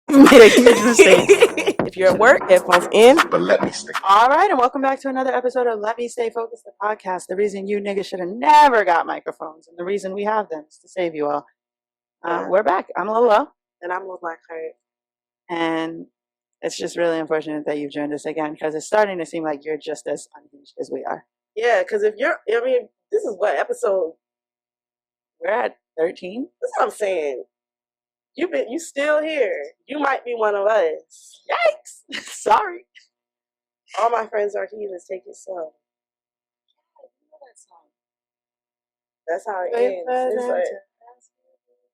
Made a huge mistake. If you're at work, headphones in. But let me stay. All right, and welcome back to another episode of Let Me Stay Focused, the podcast. The reason you niggas should have never got microphones, and the reason we have them is to save you all. We're back. I'm Lolo. And I'm Lil Blackheart. And it's just really unfortunate that you've joined us again, because it's starting to seem like you're just as unhinged as we are. Yeah, because if you're, I mean, this is what episode? We're at 13. That's what I'm saying. You still here. You might be one of us. Yikes! Sorry. All my friends are heathens. Take it slow. That's how it ends. It's like,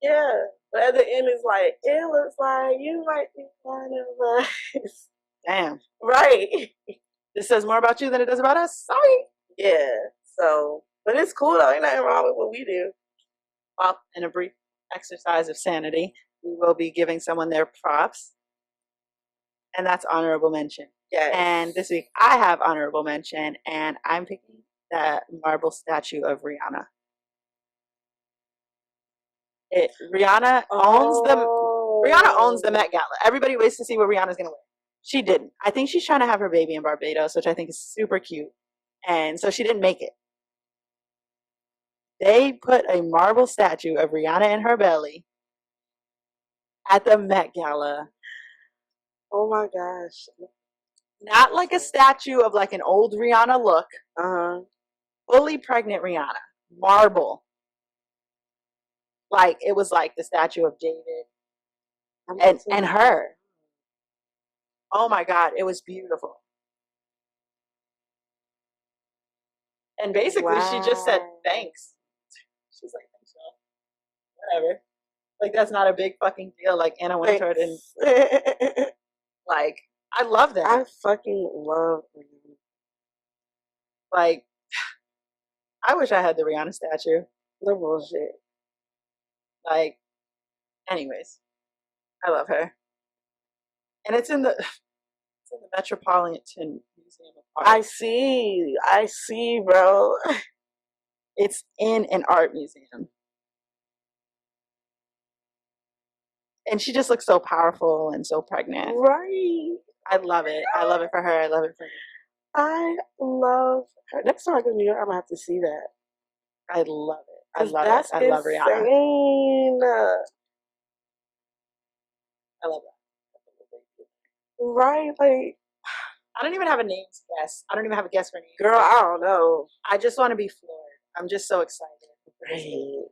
yeah, but at the end, it's like, it looks like you might be one of us. Damn. Right. This says more about you than it does about us. Sorry. Yeah. So, but it's cool though. Ain't nothing wrong with what we do. Well, in a brief exercise of sanity, we will be giving someone their props, and that's honorable mention. Yeah. And this week I have honorable mention, and I'm picking that marble statue of Rihanna. Rihanna owns the Met Gala. Everybody waits to see what Rihanna's gonna wear. She didn't. I think she's trying to have her baby in Barbados, which I think is super cute, and so she didn't make it. They put a marble statue of Rihanna in her belly at the Met Gala. Oh my gosh. Not like a statue of like an old Rihanna look. Fully pregnant Rihanna. Marble. Like it was like the statue of David. And her. Oh my God, it was beautiful. And basically she just said thanks. She's like, thanks, y'all. Whatever. Like that's not a big fucking deal. Like Anna Wintour and like I love that. I fucking love Rihanna. Like I wish I had the Rihanna statue. No bullshit. Like, anyways, I love her, and it's in the Metropolitan Museum of Art. I see, bro. It's in an art museum. And she just looks so powerful and so pregnant. Right. I love it. I love it for her. I love it for me. I love her. Next time I go to New York, I'm going to have to see that. I love it. I love it. I love Rihanna. I love that. Right. Like, I don't even have a name to guess. I don't even have a guess for a name. Girl, I don't know. I just want to be floored. I'm just so excited. Right.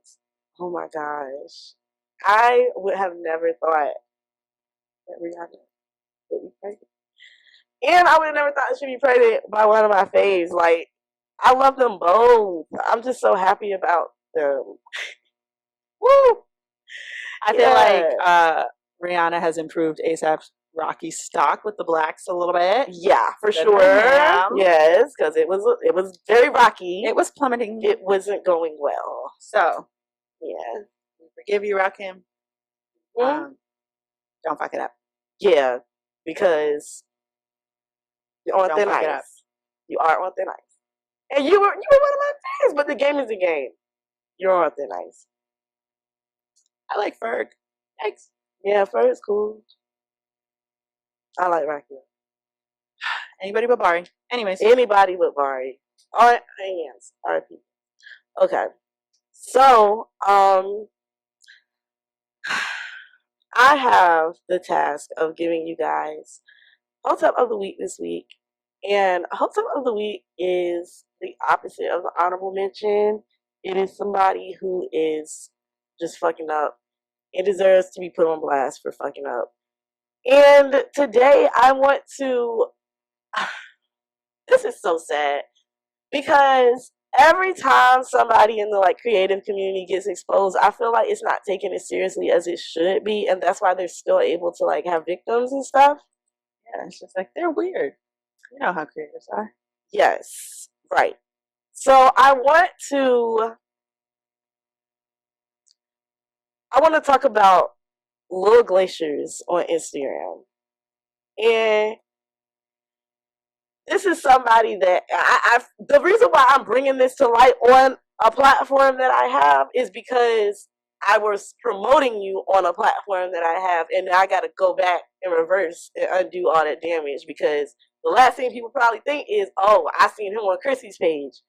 Oh my gosh. I would have never thought that Rihanna would be pregnant. And I would have never thought she'd be pregnant by one of my faves. Like, I love them both. I'm just so happy about them. Woo! I feel like Rihanna has improved ASAP Rocky's stock with the blacks a little bit. Yeah, for sure. Yes, because it was very rocky. It was plummeting. It wasn't going well. So, yeah. We forgive you, Rakim. Don't fuck it up. Yeah, because you're on thin ice. You are on thin ice. And you were one of my fans, but the game is the game. You're on thin ice. I like Ferg. Thanks. Yeah, Ferg's cool. I like Rakim. Anybody but Bari. Anyways. Anybody but Bari. Yes, R.I.P. Okay. So, I have the task of giving you guys Hot Tub of the Week this week. And Hot Tub of the Week is the opposite of the honorable mention. It is somebody who is just fucking up. It deserves to be put on blast for fucking up. And today I want to... This is so sad. Because every time somebody in the like creative community gets exposed, I feel like it's not taken as seriously as it should be, and that's why they're still able to like have victims and stuff. Yeah, it's just like they're weird. You know how creatives are. Yes, right. So I want to talk about Little Glaciers on Instagram, and this is somebody that the reason why I'm bringing this to light on a platform that I have is because I was promoting you on a platform that I have, and now I got to go back and reverse and undo all that damage, because the last thing people probably think is, oh, I seen him on Chrissy's page.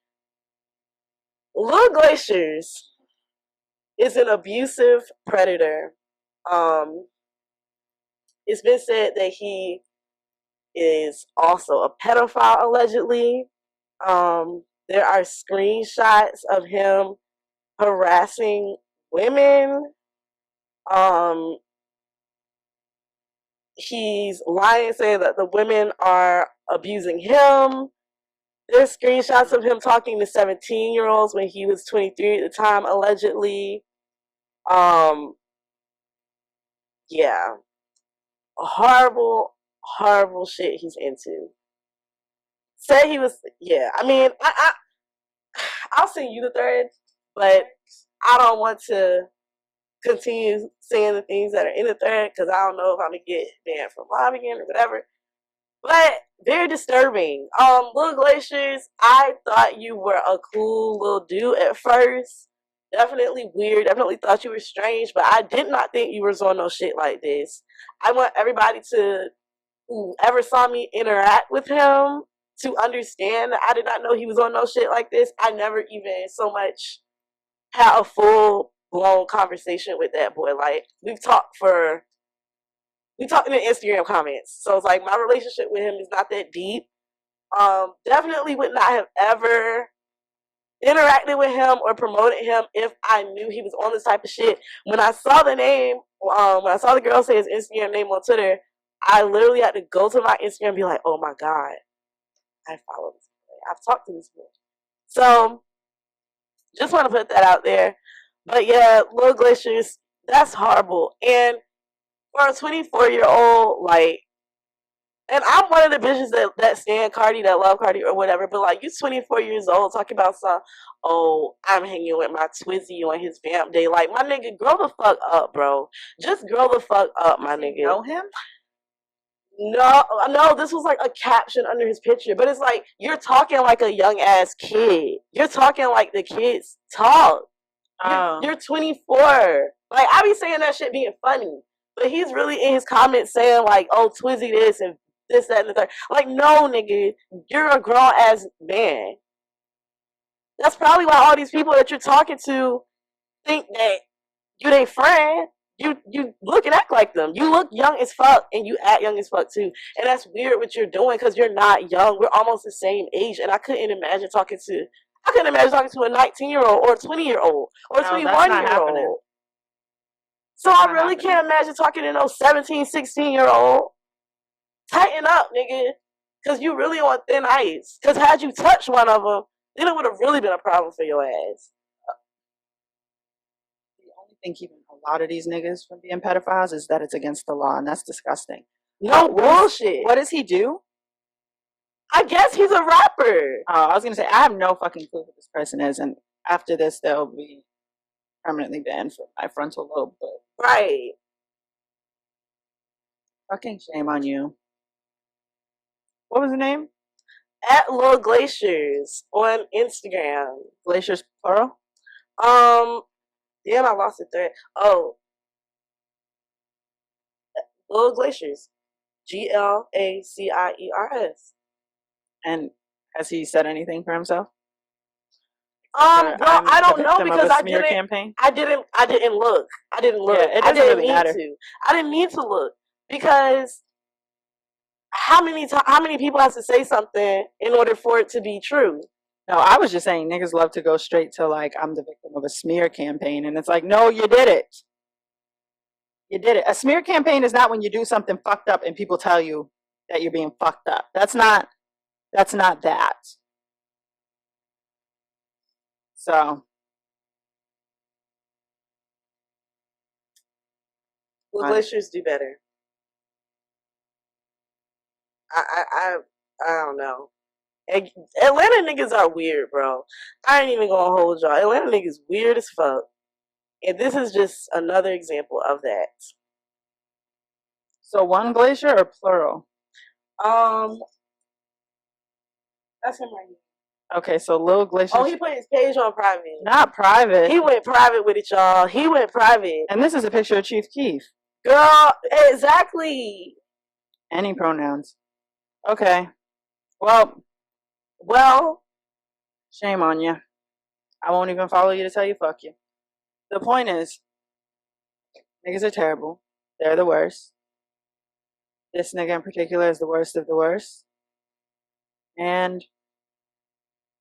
Lil Glaciers is an abusive predator. It's been said that he is also a pedophile, allegedly. There are screenshots of him harassing women. He's lying, saying that the women are abusing him. There's screenshots of him talking to 17-year-olds when he was 23 at the time, allegedly. Yeah. Horrible, horrible shit he's into. Say he was, yeah. I mean, I'll send you the thread, but I don't want to continue saying the things that are in the thread, because I don't know if I'm gonna get banned from live again or whatever. But very disturbing. Little Glaciers, I thought you were a cool little dude at first. Definitely weird. Definitely thought you were strange, but I did not think you was on no shit like this. I want everybody to, whoever saw me interact with him, to understand that I did not know he was on no shit like this. I never even so much had a full blown conversation with that boy. Like, we talked in the Instagram comments. So it's like, my relationship with him is not that deep. Definitely would not have ever interacted with him or promoted him if I knew he was on this type of shit. When I saw the name, when I saw the girl say his Instagram name on Twitter, I literally had to go to my Instagram and be like, oh my God, I follow this boy. I've talked to this boy. So just want to put that out there. But yeah, Lil Glaciers, that's horrible. And for a 24-year-old, like, and I'm one of the bitches that stand Cardi, that love Cardi or whatever, but like, you 24 years old talking about some, oh, I'm hanging with my Twizzy on his vamp day. Like, my nigga, grow the fuck up, bro. Just grow the fuck up, my nigga. You know him? No, this was like a caption under his picture, but it's like, you're talking like a young ass kid. You're talking like the kids talk. You're 24. Like, I be saying that shit being funny, but he's really in his comments saying like, oh, Twizzy this and this, that, and the third. Like, no, nigga, you're a grown ass man. That's probably why all these people that you're talking to think that you their friend. You look and act like them. You look young as fuck and you act young as fuck too. And that's weird what you're doing, because you're not young. We're almost the same age, and I couldn't imagine talking to a 19-year-old or a 20-year-old or a 21-year-old. So I really can't imagine talking to no 17, 16-year-old. Tighten up, nigga. Because you really on thin ice. Because had you touched one of them, then it would have really been a problem for your ass. The only thing keeping a lot of these niggas from being pedophiles is that it's against the law, and that's disgusting. No bullshit. What does he do? I guess he's a rapper. I was going to say, I have no fucking clue who this person is, and after this, they'll be permanently banned from my frontal lobe. But right. Fucking shame on you. What was the name? At Lil Glaciers on Instagram. Glaciers plural? Damn, I lost the thread. Oh. Lil Glaciers. Glaciers. And has he said anything for himself? Well, I don't know, because I didn't look. Yeah, I didn't really mean to. I didn't mean to look, because how many people have to say something in order for it to be true? No, I was just saying niggas love to go straight to like, I'm the victim of a smear campaign, and it's like, no, you did it. You did it. A smear campaign is not when you do something fucked up and people tell you that you're being fucked up. That's not that. So Well, Glaciers do better. I don't know. Atlanta niggas are weird, bro. I ain't even gonna hold y'all. Atlanta niggas weird as fuck. And this is just another example of that. So one glacier or plural? That's him right here. Okay, so Lil Glacier. Oh, he put his page on private. Not private. He went private with it, y'all. He went private. And this is a picture of Chief Keef. Girl, exactly. Any pronouns. Okay. Well, shame on you. I won't even follow you to tell you fuck you. The point is, niggas are terrible. They're the worst. This nigga in particular is the worst of the worst. And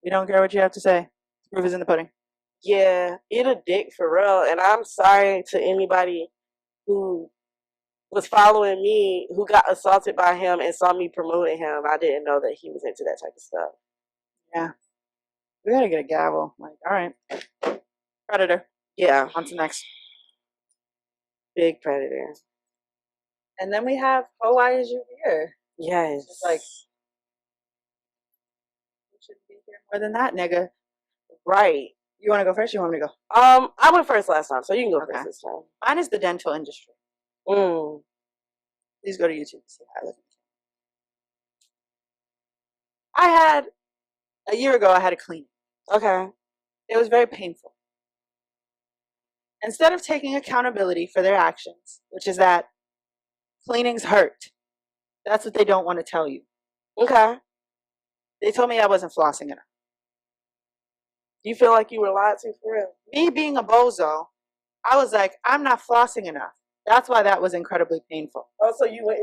we don't care what you have to say. The proof is in the pudding. Yeah, eat a dick for real. And I'm sorry to anybody who was following me, who got assaulted by him and saw me promoting him. I didn't know that he was into that type of stuff. Yeah. We gotta get a gavel. Like, all right. Predator. Yeah. On to next. Big predator. And then we have Why Is You Here? Yes. It's like, you shouldn't be here more than that, nigga. Right. You want to go first or you want me to go? I went first last time, so you can go first this time. Mine is the dental industry. Please go to YouTube to see how I look. A year ago, I had a cleaning. Okay. It was very painful. Instead of taking accountability for their actions, which is that cleanings hurt, that's what they don't want to tell you. Okay. They told me I wasn't flossing enough. You feel like you were lied to for real? Me being a bozo, I was like, I'm not flossing enough. That's why that was incredibly painful. Oh, so you went.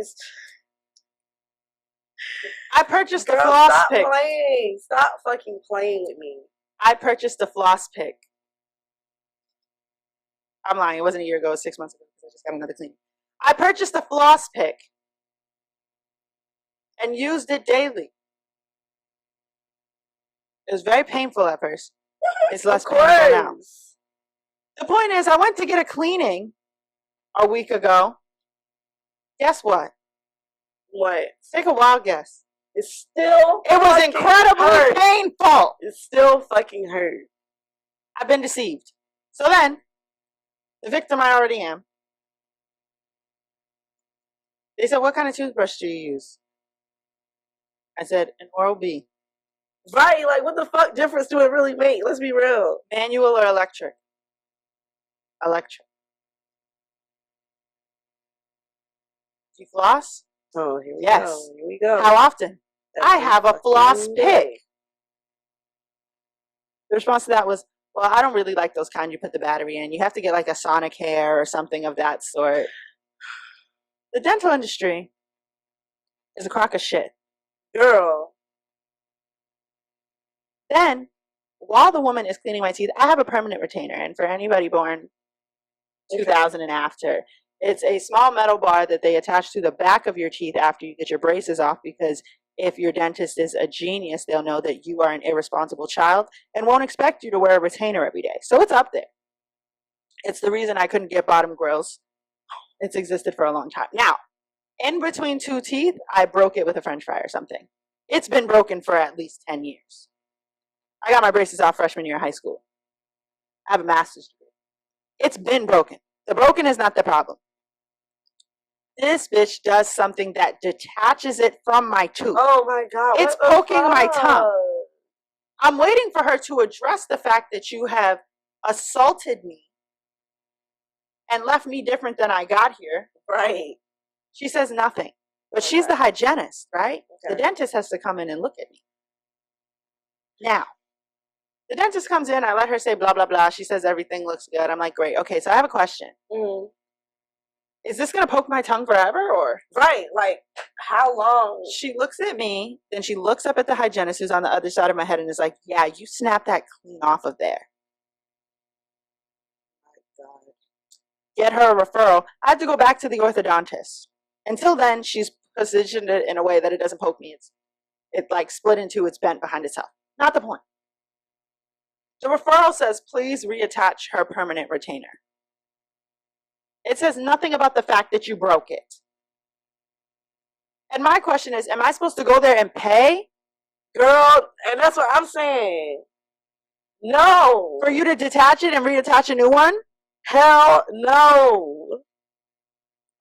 I purchased a floss pick. Stop playing. Stop fucking playing with me. I purchased a floss pick. I'm lying. It wasn't a year ago. It was 6 months ago because I just got another cleaning. I purchased a floss pick and used it daily. It was very painful at first. It's less painful now. The point is, I went to get a cleaning a week ago. Guess what? What? Take a wild guess. It was incredibly painful. It still fucking hurt. I've been deceived. So then, the victim I already am. They said, what kind of toothbrush do you use? I said, an Oral-B. Right, like what the fuck difference do it really make? Let's be real. Manual or electric? Electric. Do you floss? Oh, here we go. Here we go. How often? I have a floss day. pick. The response to that was, well, I don't really like those kind you put the battery in. You have to get like a Sonic hair or something of that sort. The dental industry is a crock of shit. Girl. Then, while the woman is cleaning my teeth, I have a permanent retainer. And for anybody born 2000 and after, it's a small metal bar that they attach to the back of your teeth after you get your braces off, because if your dentist is a genius, they'll know that you are an irresponsible child and won't expect you to wear a retainer every day. So it's up there. It's the reason I couldn't get bottom grills. It's existed for a long time. Now, in between two teeth, I broke it with a French fry or something. It's been broken for at least 10 years. I got my braces off freshman year of high school. I have a master's degree. It's been broken. The broken is not the problem. This bitch does something that detaches it from my tooth. Oh my God. It's poking my tongue. I'm waiting for her to address the fact that you have assaulted me and left me different than I got here. Right. She says nothing. But she's the hygienist, right? Okay. The dentist has to come in and look at me. Now, the dentist comes in, I let her say blah, blah, blah. She says everything looks good. I'm like, great. Okay, so I have a question. Is this going to poke my tongue forever or? Right, like how long? She looks at me, then she looks up at the hygienist who's on the other side of my head and is like, yeah, you snap that clean off of there. My God. Get her a referral. I had to go back to the orthodontist. Until then, she's positioned it in a way that it doesn't poke me. It like split into, it's bent behind itself. Not the point. The referral says, please reattach her permanent retainer. It says nothing about the fact that you broke it. And my question is, am I supposed to go there and pay? Girl, and that's what I'm saying. No. For you to detach it and reattach a new one? Hell no.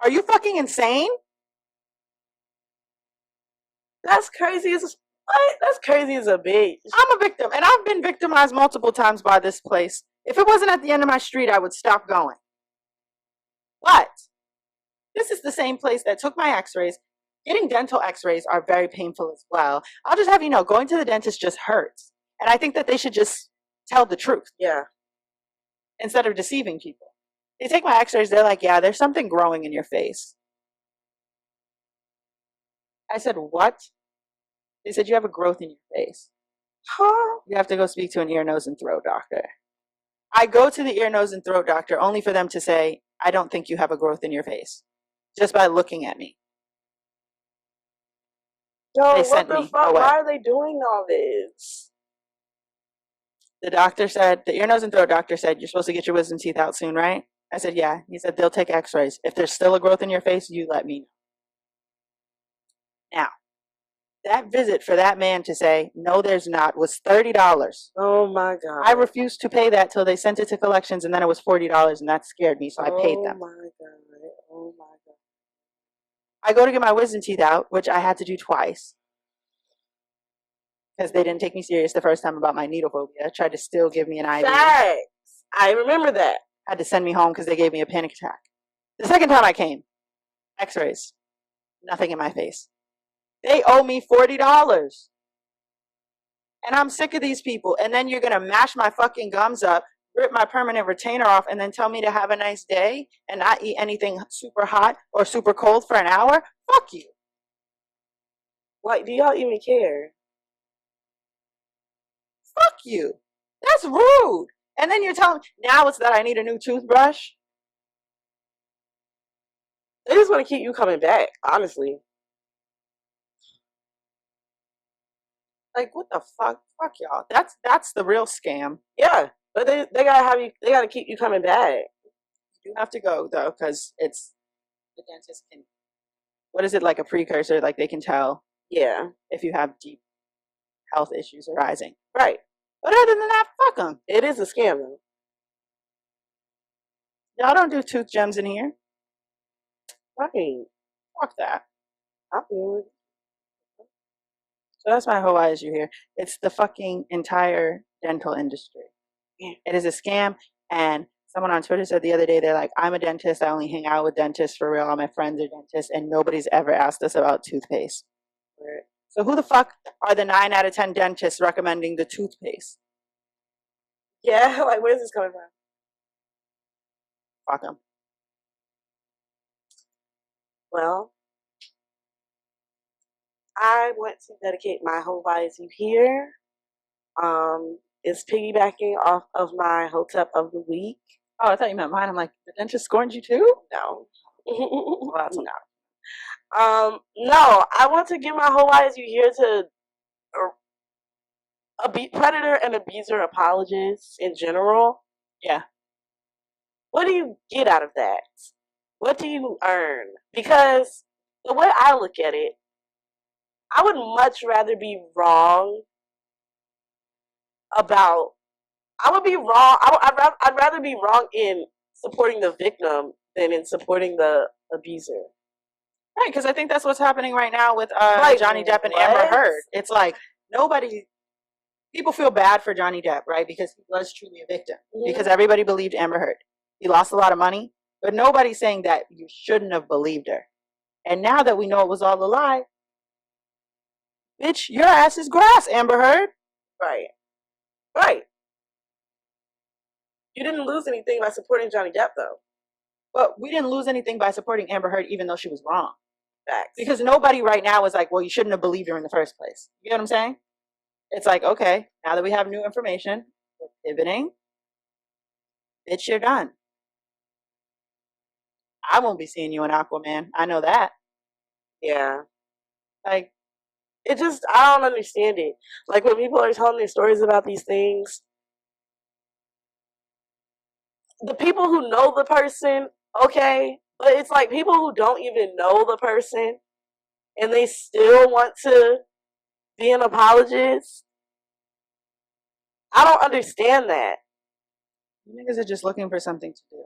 Are you fucking insane? That's crazy. What? That's crazy as a bitch. I'm a victim, and I've been victimized multiple times by this place. If it wasn't at the end of my street, I would stop going. But this is the same place that took my x-rays. Getting dental x-rays are very painful as well. I'll just have you know, going to the dentist just hurts. And I think that they should just tell the truth. Yeah. Instead of deceiving people. They take my x-rays, they're like, yeah, there's something growing in your face. I said, what? They said, you have a growth in your face. Huh? You have to go speak to an ear, nose, and throat doctor. I go to the ear, nose, and throat doctor only for them to say, I don't think you have a growth in your face. Just by looking at me. Yo, They sent what the me fuck? away. Why are they doing all this? The doctor said, the ear, nose, and throat doctor said, you're supposed to get your wisdom teeth out soon, right? I said, yeah. He said, they'll take x-rays. If there's still a growth in your face, you let me know. Now, that visit for that man to say, no, there's not, was $30. Oh my God. I refused to pay that till they sent it to collections, and then it was $40, and that scared me, so I paid them. Oh my God. Oh my God. I go to get my wisdom teeth out, which I had to do twice. Because they didn't take me serious the first time about my needle phobia. Tried to still give me an IV. Facts. I remember that. Had to send me home because they gave me a panic attack. The second time I came, x-rays. Nothing in my face. They owe me $40. And I'm sick of these people. And then you're going to mash my fucking gums up, rip my permanent retainer off, and then tell me to have a nice day and not eat anything super hot or super cold for an hour? Fuck you. Like, do y'all even care? Fuck you. That's rude. And then you're telling me, now it's that I need a new toothbrush? They just want to keep you coming back, honestly. Like, what the fuck? Fuck y'all. That's the real scam. Yeah, but they gotta have you. They gotta keep you coming back. You have to go though, because it's the dentist can. What is it, like a precursor? Like they can tell. Yeah. If you have deep health issues arising. Right. But other than that, fuck them. It is a scam though. Y'all don't do tooth gems in here. Right. Fuck that. I feel it. So that's my whole issue here. It's the fucking entire dental industry. Yeah. It is a scam. And someone on Twitter said the other day, they're like, I'm a dentist. I only hang out with dentists for real. All my friends are dentists. And nobody's ever asked us about toothpaste. Right. So who the fuck are the 9 out of 10 dentists recommending the toothpaste? Yeah, like where's this coming from? Fuck them. Well, I want to dedicate my whole body to here. It's piggybacking off of my hotep of the week. Oh, I thought you meant mine. I'm like, the dentist scorned you too? No. Well, that's no. No, I want to give my whole body to here to predator and abuser apologists in general. Yeah. What do you get out of that? What do you earn? Because the way I look at it, I would much rather be wrong about. I would be wrong. I'd rather be wrong in supporting the victim than in supporting the abuser. Right, because I think that's what's happening right now with Like, Johnny Depp and what? Amber Heard. It's like people feel bad for Johnny Depp, right? Because he was truly a victim. Mm-hmm. Because everybody believed Amber Heard. He lost a lot of money, but nobody's saying that you shouldn't have believed her. And now that we know it was all a lie, bitch, your ass is grass, Amber Heard. Right. Right. You didn't lose anything by supporting Johnny Depp, though. But we didn't lose anything by supporting Amber Heard, even though she was wrong. Facts. Because nobody right now is like, well, you shouldn't have believed her in the first place. You get what I'm saying? It's like, okay, now that we have new information, we're pivoting. Bitch, you're done. I won't be seeing you in Aquaman. I know that. Yeah. Like, it just, I don't understand it. Like, when people are telling their stories about these things, the people who know the person, okay, but it's like people who don't even know the person and they still want to be an apologist. I don't understand that. you niggas are just looking for something to do.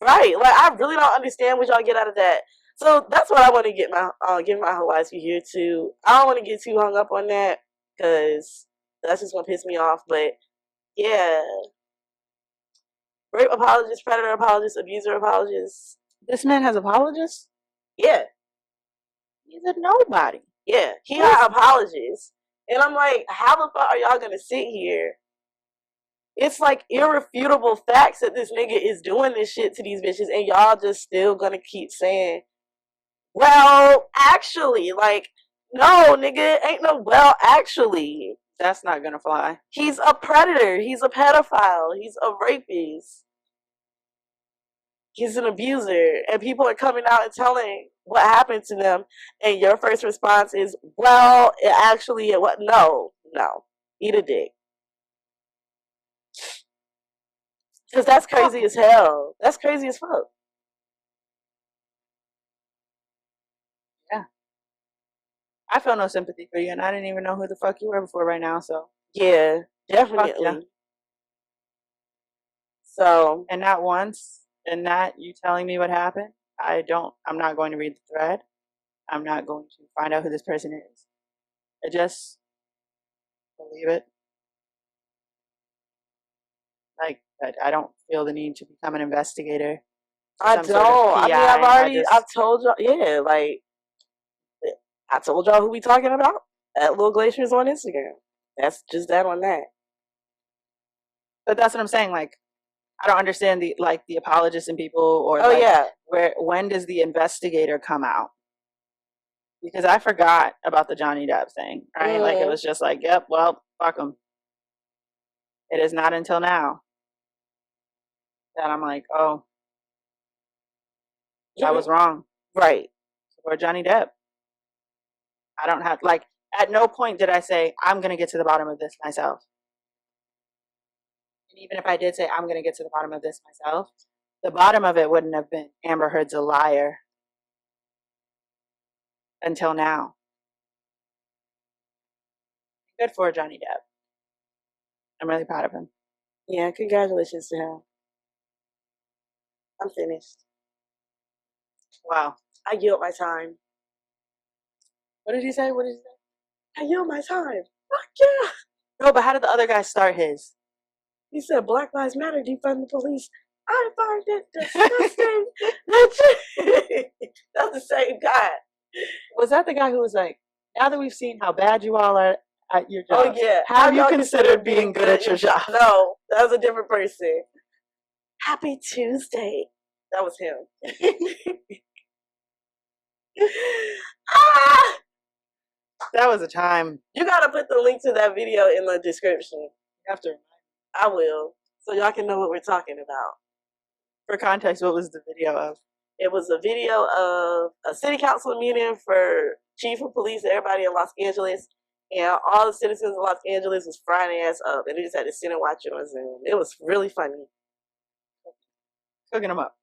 Right. Like, I really don't understand what y'all get out of that. So that's what I want to get my give my whole life here too. I don't want to get too hung up on that. because that's just gonna piss me off. But yeah, rape apologists, predator apologists, abuser apologists. This man has apologists? Yeah. He's a nobody. Yeah, he had apologists. And I'm like, how the fuck are y'all gonna sit here? It's like irrefutable facts that this nigga is doing this shit to these bitches, and y'all just still gonna keep saying, well, actually, like, no, nigga, ain't no well, actually. That's not gonna fly. He's a predator. He's a pedophile. He's a rapist. He's an abuser. And people are coming out and telling what happened to them. And your first response is, well, it what? No. Eat a dick. Because that's crazy as hell. That's crazy as fuck. Yeah. I feel no sympathy for you, and I didn't even know who the fuck you were before right now, so. Yeah, definitely. Yeah. So. And not once, and not you telling me what happened. I'm not going to read the thread. I'm not going to find out who this person is. I just believe it. Like, I don't feel the need to become an investigator. I don't. I've told y'all, yeah, like, I told y'all who we talking about at Lil Glaciers on Instagram. That's just that on that. But that's what I'm saying. Like, I don't understand the apologists and people, or when does the investigator come out? Because I forgot about the Johnny Depp thing, right? Like, it was just like, yep, well, fuck him. It is not until now that I'm like, oh, that was wrong. Right. Or Johnny Depp. I don't have, like, at no point did I say, I'm going to get to the bottom of this myself. And even if I did say, I'm going to get to the bottom of this myself, the bottom of it wouldn't have been Amber Heard's a liar until now. Good for Johnny Depp. I'm really proud of him. Yeah, congratulations to him. I'm finished. Wow. I yield my time. What did he say? I yield my time. Fuck yeah. No, but how did the other guy start his? He said, Black Lives Matter, defund the police. I find it disgusting. That's the same guy. Was that the guy who was like, now that we've seen how bad you all are at your job, oh yeah, have you considered being good at your job? No, that was a different person. Happy Tuesday. That was him. That was a time. You gotta put the link to that video in the description. You have to. I will, so y'all can know what we're talking about. For context, what was the video of? It was a video of a city council meeting for chief of police, everybody in Los Angeles, and all the citizens of Los Angeles was frying their ass up, and they just had to sit and watch it on Zoom. It was really funny. Cooking them up.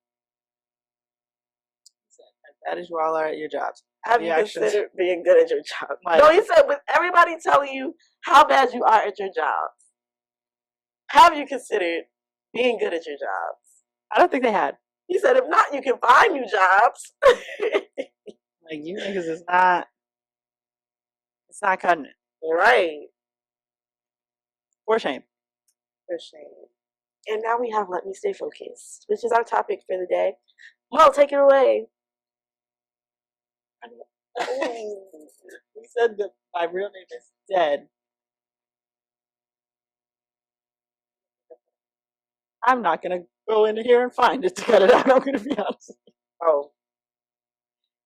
That is you all are at your jobs. Have you considered being good at your job? No, he said, with everybody telling you how bad you are at your jobs, have you considered being good at your jobs? I don't think they had. He said, if not, you can find new jobs. Like, you niggas it's not cutting it. Right. For shame. For shame. And now we have Let Me Stay Focused, which is our topic for the day. Mo, take it away. We said that my real name is dead. I'm not going to go into here and find it to cut it out. I'm going to be honest with you. Oh.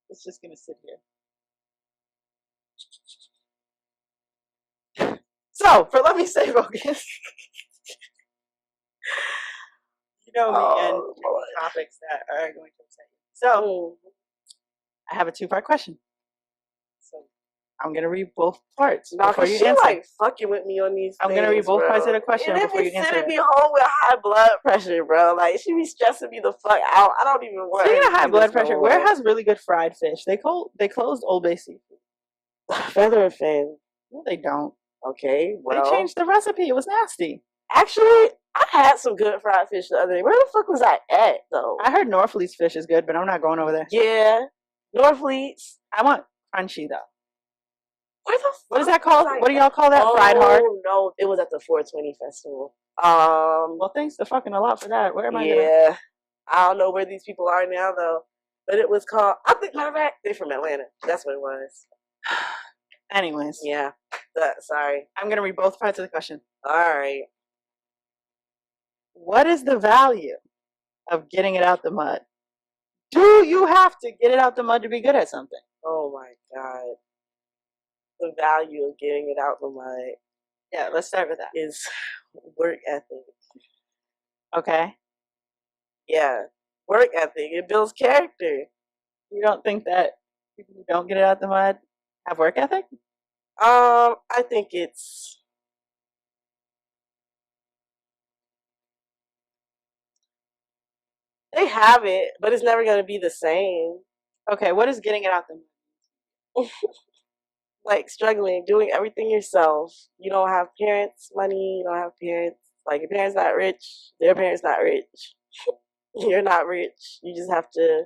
It's just going to sit here. So, for Let Me Stay Focused. You know me and topics that are going to upset you. So, I have a 2-part question. So, I'm going to read both parts before you answer. Like fucking with me on these I'm going to read both parts of the question before you answer. She be home with high blood pressure, bro. Like, she be stressing me the fuck out. I don't even want Speaking of high blood pressure, where has really good fried fish? They closed Old Bay Seafood. Feather and Fin. No, they don't. Okay, well. They changed the recipe. It was nasty. Actually, I had some good fried fish the other day. Where the fuck was I at, though? I heard Norfleet's fish is good, but I'm not going over there. Yeah. Norfleet's. I want crunchy, though. Where the What is that called? What do y'all call that? Fried hard? Oh no, it was at the 420 festival. Well, thanks to fucking a lot for that. Where am I? Yeah, I don't know where these people are now though, but it was called. I think matter of fact, they're from Atlanta. That's what it was. Anyways, yeah. Sorry, I'm gonna read both parts of the question. All right. What is the value of getting it out the mud? Do you have to get it out the mud to be good at something? Oh my God. The value of getting it out the mud. Yeah, let's start with that. Is work ethic. Okay. Yeah, work ethic. It builds character. You don't think that people who don't get it out the mud have work ethic? I think they have it, but it's never going to be the same. Okay, what is getting it out the mud? Like struggling, doing everything yourself. You don't have parents' money. You don't have parents. Like your parents not rich. Their parents not rich. You're not rich. You just have to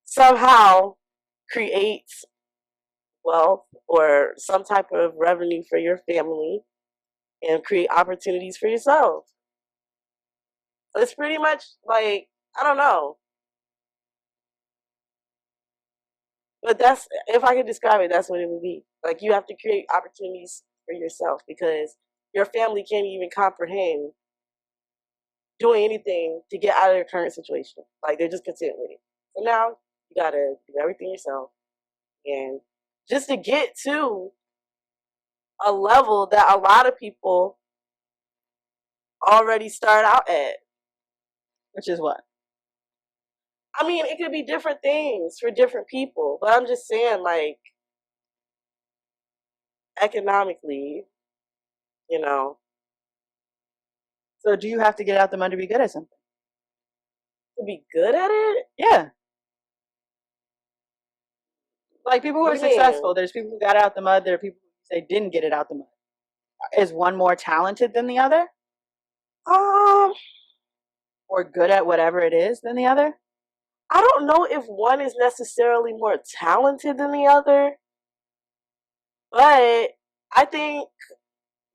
somehow create wealth or some type of revenue for your family and create opportunities for yourself. It's pretty much like, I don't know. But that's, if I could describe it, that's what it would be. Like you have to create opportunities for yourself because your family can't even comprehend doing anything to get out of their current situation. Like they're just content with it. So now you gotta do everything yourself. And just to get to a level that a lot of people already start out at. Which is what? I mean, it could be different things for different people, but I'm just saying, like, economically, you know. So do you have to get out the mud to be good at something? To be good at it? Yeah. Like people who are successful, there's people who got out the mud, there are people who say didn't get it out the mud. Is one more talented than the other? Or good at whatever it is than the other? I don't know if one is necessarily more talented than the other, but I think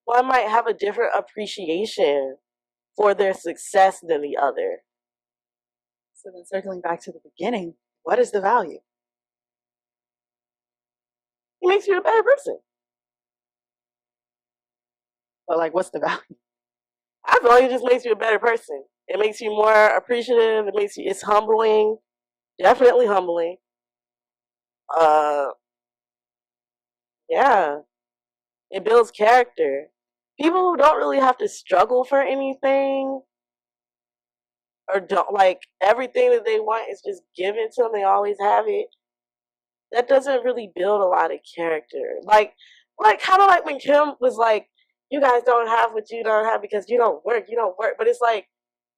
one might have a different appreciation for their success than the other. So then circling back to the beginning, what is the value? It makes you a better person. But like, what's the value? I feel like it just makes you a better person. It makes you more appreciative. It's humbling. Definitely humbling. Yeah. It builds character. People who don't really have to struggle for anything or don't like everything that they want is just given to them, they always have it. That doesn't really build a lot of character. Like kind of like when Kim was like, you guys don't have what you don't have because you don't work. But it's like,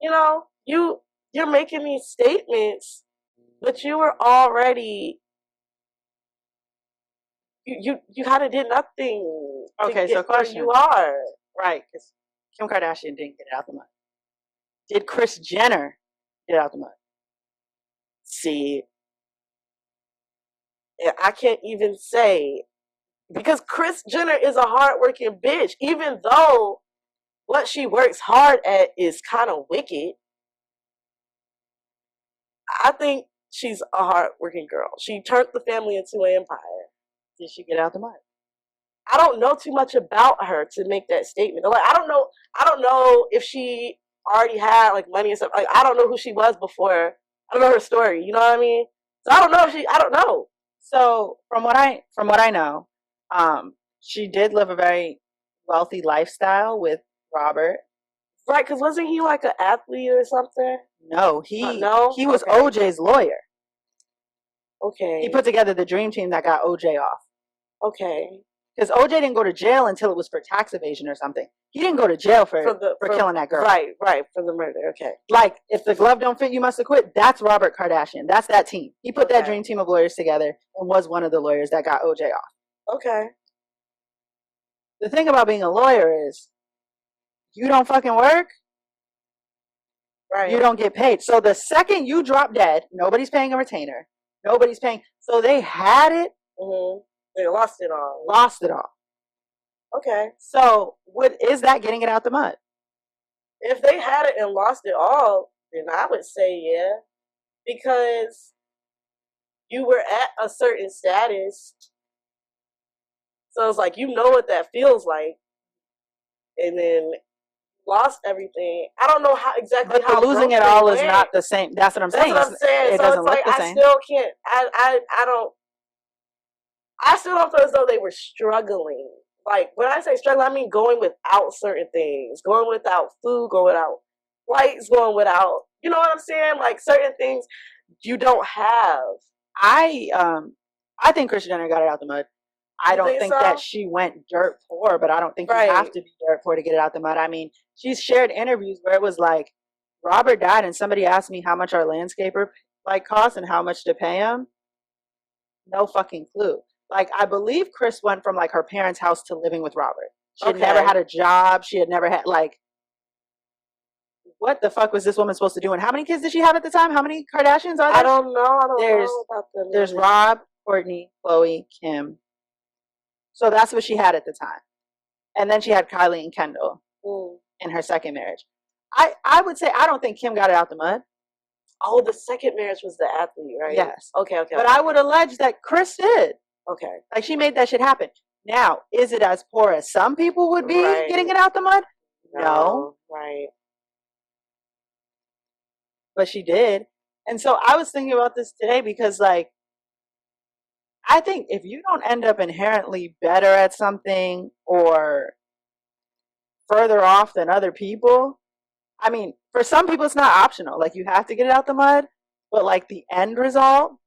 you know, you're making these statements, but you were already you kind of did nothing. Okay, so question. You are right because Kim Kardashian didn't get it out the mud. Did Kris Jenner get out the mud? See, I can't even say because Kris Jenner is a hardworking bitch, even though what she works hard at is kind of wicked. I think she's a hardworking girl. She turned the family into an empire. Did she get out the mud? I don't know too much about her to make that statement. Like I don't know if she already had like money and stuff. Like I don't know who she was before. I don't know her story. You know what I mean? So I don't know if I don't know. So from what I know, she did live a very wealthy lifestyle with Robert. Right, because wasn't he like an athlete or something? No, he was okay. OJ's lawyer. Okay. He put together the dream team that got OJ off. Okay. Because OJ didn't go to jail until it was for tax evasion or something. He didn't go to jail for killing that girl. Right, for the murder. Okay. Like, if the glove don't fit, you must have quit. That's Robert Kardashian. That's that team. He put that dream team of lawyers together and was one of the lawyers that got OJ off. Okay. The thing about being a lawyer is you don't fucking work. Right. You don't get paid. So the second you drop dead, nobody's paying a retainer. Nobody's paying. So they had it They lost it all. Lost it all. Okay. So what is that getting it out the mud? If they had it and lost it all, then I would say yeah. Because you were at a certain status. So it's like, you know what that feels like. And then lost everything. I don't know how exactly but how losing it all is not the same. That's what I'm saying. That's what I'm saying. It so doesn't it's look like the same. I still can't. I still don't feel as though they were struggling. Like when I say struggling, I mean going without certain things, going without food, going without flights, going without. You know what I'm saying? Like certain things you don't have. I think Kris Jenner got it out the mud. I don't think that she went dirt poor, but I don't think you have to be dirt poor to get it out the mud. I mean, she's shared interviews where it was like, Robert died and somebody asked me how much our landscaper like cost and how much to pay him. No fucking clue. Like, I believe Kris went from like her parents' house to living with Robert. She had never had a job. She had never had like, what the fuck was this woman supposed to do? And how many kids did she have at the time? How many Kardashians are there? I don't know. I don't know about them. There's Rob, Kourtney, Khloe, Kim. So that's what she had at the time. And then she had Kylie and Kendall in her second marriage. I would say I don't think Kim got it out the mud. Oh, the second marriage was the athlete, right? Yes. Okay. But I would allege that Kris did. Okay. Like, she made that shit happen. Now, is it as poor as some people would be getting it out the mud? No. Right. But she did. And so I was thinking about this today because, like, I think if you don't end up inherently better at something or further off than other people, I mean, for some people it's not optional. Like, you have to get it out the mud, but like the end result,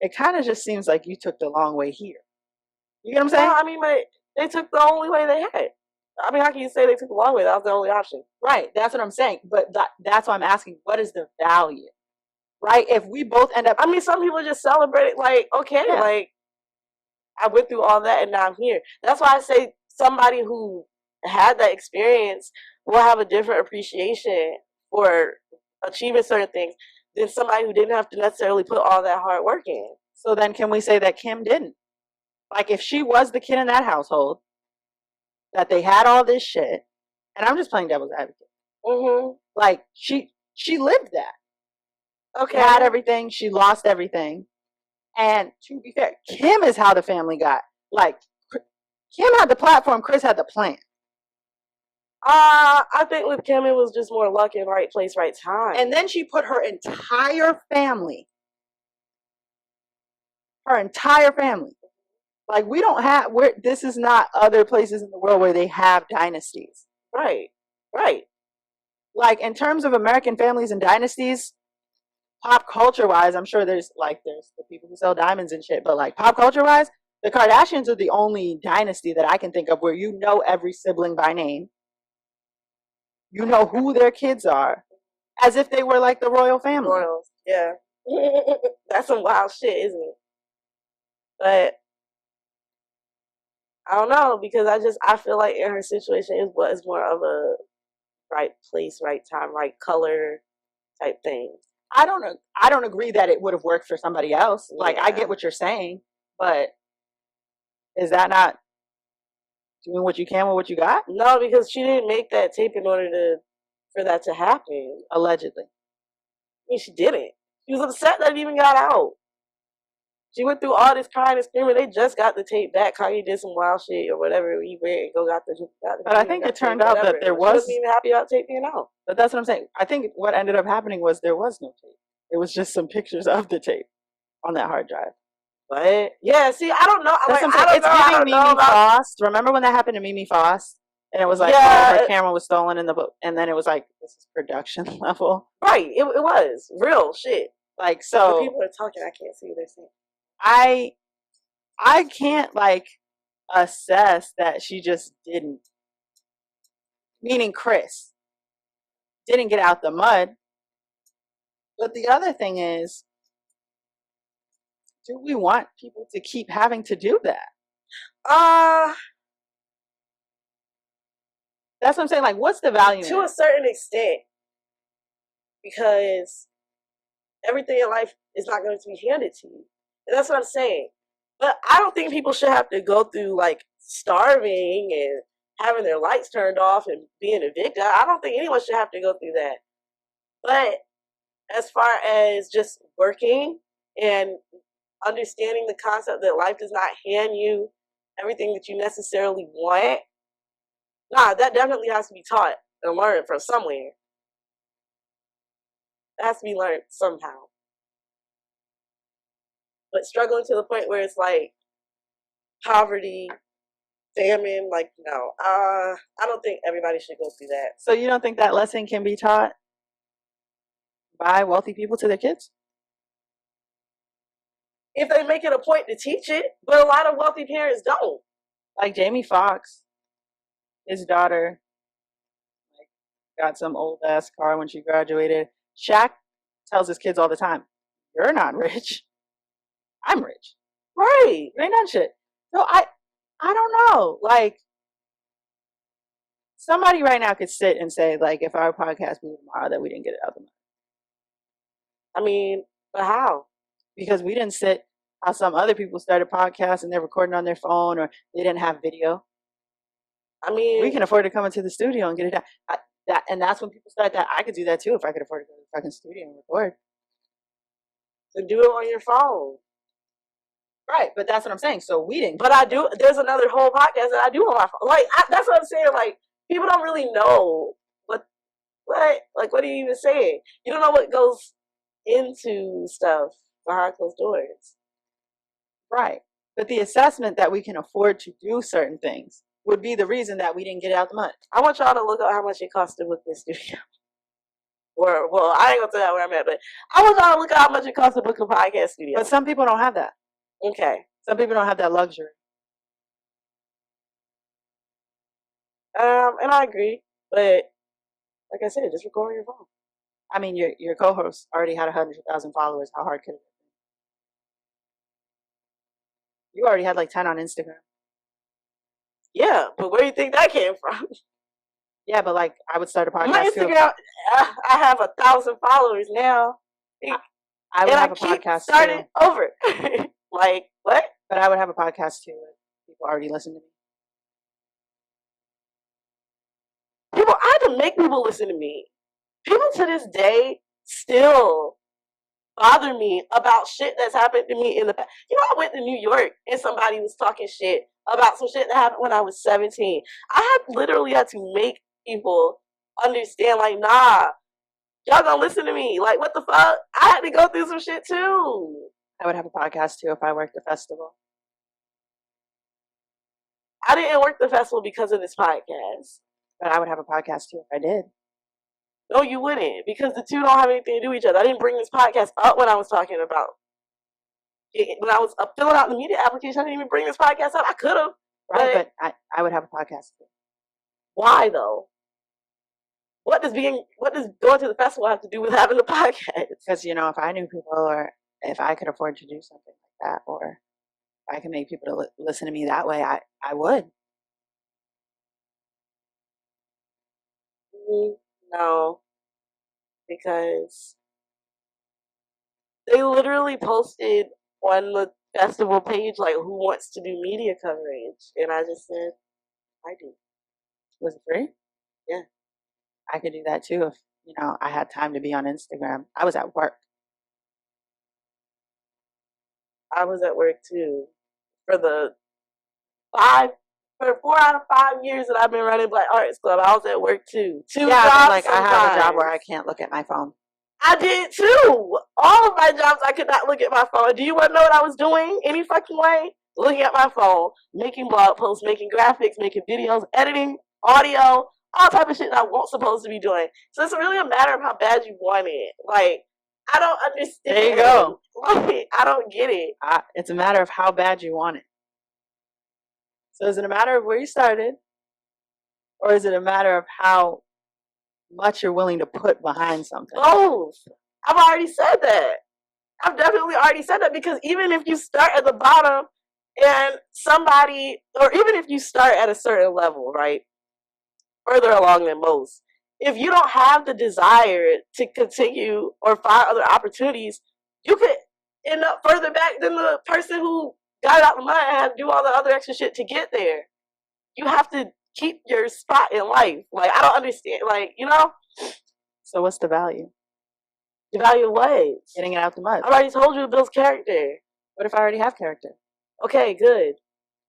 it kind of just seems like you took the long way here. You get what I'm saying? No, I mean, but they took the only way they had. I mean, how can you say they took the long way? That was the only option. Right. That's what I'm saying. But that's why I'm asking, what is the value? Right? If we both end up... I mean, some people just celebrate it like, okay, like, I went through all that and now I'm here. That's why I say somebody who had that experience will have a different appreciation for achieving certain things than somebody who didn't have to necessarily put all that hard work in. So then can we say that Kim didn't? Like, if she was the kid in that household, that they had all this shit, and I'm just playing devil's advocate. Like, she lived that. Okay. She had everything. She lost everything. And to be fair, Kim is how the family got. Like, Kim had the platform, Kris had the plan. I think with Kim, it was just more luck and right place, right time. And then she put her entire family. Like, we don't have, this is not other places in the world where they have dynasties. Right. Like, in terms of American families and dynasties, pop culture wise, I'm sure there's the people who sell diamonds and shit, but like pop culture wise, the Kardashians are the only dynasty that I can think of where you know every sibling by name. You know who their kids are, as if they were like the royal family. Royals, yeah. That's some wild shit, isn't it? But I don't know, because I feel like in her situation it was more of a right place, right time, right color type thing. I don't agree that it would have worked for somebody else. Like, I get what you're saying, but is that not doing what you can with what you got? No, because she didn't make that tape in order for that to happen. Allegedly. I mean, she didn't. She was upset that it even got out. She went through all this crying and screaming. They just got the tape back. Kanye did some wild shit or whatever. He went and got the But I think it turned out that there was... She wasn't even happy about tape being out. But that's what I'm saying. I think what ended up happening was there was no tape. It was just some pictures of the tape on that hard drive. But yeah, see, I don't know. It's giving Mimi Faust. Remember when that happened to Mimi Faust? And it was like, her camera was stolen in the book. And then it was like, this is production level. Right. It was real shit. Like, so when people are talking, I can't see what they're saying. I can't like assess that she just didn't. Meaning Kris didn't get out the mud. But the other thing is, do we want people to keep having to do that? That's what I'm saying. Like, what's the value? To a certain extent, because everything in life is not going to be handed to you. And that's what I'm saying. But I don't think people should have to go through like starving and having their lights turned off and being evicted. I don't think anyone should have to go through that. But as far as just working and understanding the concept that life does not hand you everything that you necessarily want, nah, that definitely has to be taught and learned from somewhere. It has to be learned somehow. But struggling to the point where it's like poverty, famine, like, no. I don't think everybody should go through that. So you don't think that lesson can be taught by wealthy people to their kids? If they make it a point to teach it, but a lot of wealthy parents don't. Like Jamie Foxx, his daughter got some old ass car when she graduated. Shaq tells his kids all the time, "You're not rich. I'm rich." Right. You ain't done shit. So I don't know. Like, somebody right now could sit and say, like, if our podcast blew tomorrow, that we didn't get it out the money. I mean, but how? Because we didn't sit how some other people started podcasts and they're recording on their phone, or they didn't have video. I mean, we can afford to come into the studio and get it done. And that's when people start that. I could do that too if I could afford to go to the fucking studio and record. So do it on your phone. Right, but that's what I'm saying. So we didn't. But I do. There's another whole podcast that I do on my phone. Like, that's what I'm saying. Like, people don't really know what. Like, what are you even saying? You don't know what goes into stuff behind closed doors. Right. But the assessment that we can afford to do certain things would be the reason that we didn't get out the money. I want y'all to look up how much it costs to book this studio. Or, well, I ain't gonna tell you where I'm at, but I want y'all to look at how much it costs to book a podcast studio. But some people don't have that. Okay. Some people don't have that luxury. And I agree, but like I said, just record on your phone. I mean, your co-host already had 100,000 followers. How hard could it have been? You already had like 10 on Instagram. Yeah, but where do you think that came from? Yeah, but like, I would start a podcast. My Instagram, I have 1,000 followers now. I would have a podcast started over. Like, what? But I would have a podcast too. People already listen to me. I had to make people listen to me. People to this day still bother me about shit that's happened to me in the past. You know, I went to New York and somebody was talking shit about some shit that happened when I was 17. I literally had to make people understand, like, nah, y'all gonna listen to me. Like, what the fuck? I had to go through some shit too. I would have a podcast too if I worked the festival. I didn't work the festival because of this podcast. But I would have a podcast too if I did. No, you wouldn't, because the two don't have anything to do with each other. I didn't bring this podcast up when I was talking about it. When I was filling out the media application, I didn't even bring this podcast up. I could have. Right, but I would have a podcast too. Why though? What does going to the festival have to do with having a podcast? Because, you know, if I knew people, or if I could afford to do something like that, or if I could make people to listen to me that way, I would. No, because they literally posted on the festival page, like, who wants to do media coverage, and I just said, I do. Was it free? Yeah. I could do that too if, you know, I had time to be on Instagram. I was at work. I was at work too. For 4 out of 5 years that I've been running Black Arts Club, I was at work too. Yeah, jobs, like, I have a job where I can't look at my phone. I did too. All of my jobs, I could not look at my phone. Do you want to know what I was doing any fucking way? Looking at my phone, making blog posts, making graphics, making videos, editing, audio, all type of shit that I wasn't supposed to be doing. So it's really a matter of how bad you want it. Like, I don't understand. There you go. Like, I don't get it. It's a matter of how bad you want it. So is it a matter of where you started, or is it a matter of how much you're willing to put behind something? Both. I've already said that. I've definitely already said that, because even if you start at the bottom and somebody, or even if you start at a certain level, right, further along than most, if you don't have the desire to continue or find other opportunities, you could end up further back than the person who got it out the mud and had to do all the other extra shit to get there. You have to keep your spot in life. Like, I don't understand. Like, you know? So what's the value? The value of what? Getting it out the mud. I already told you it builds character. What if I already have character? Okay, good.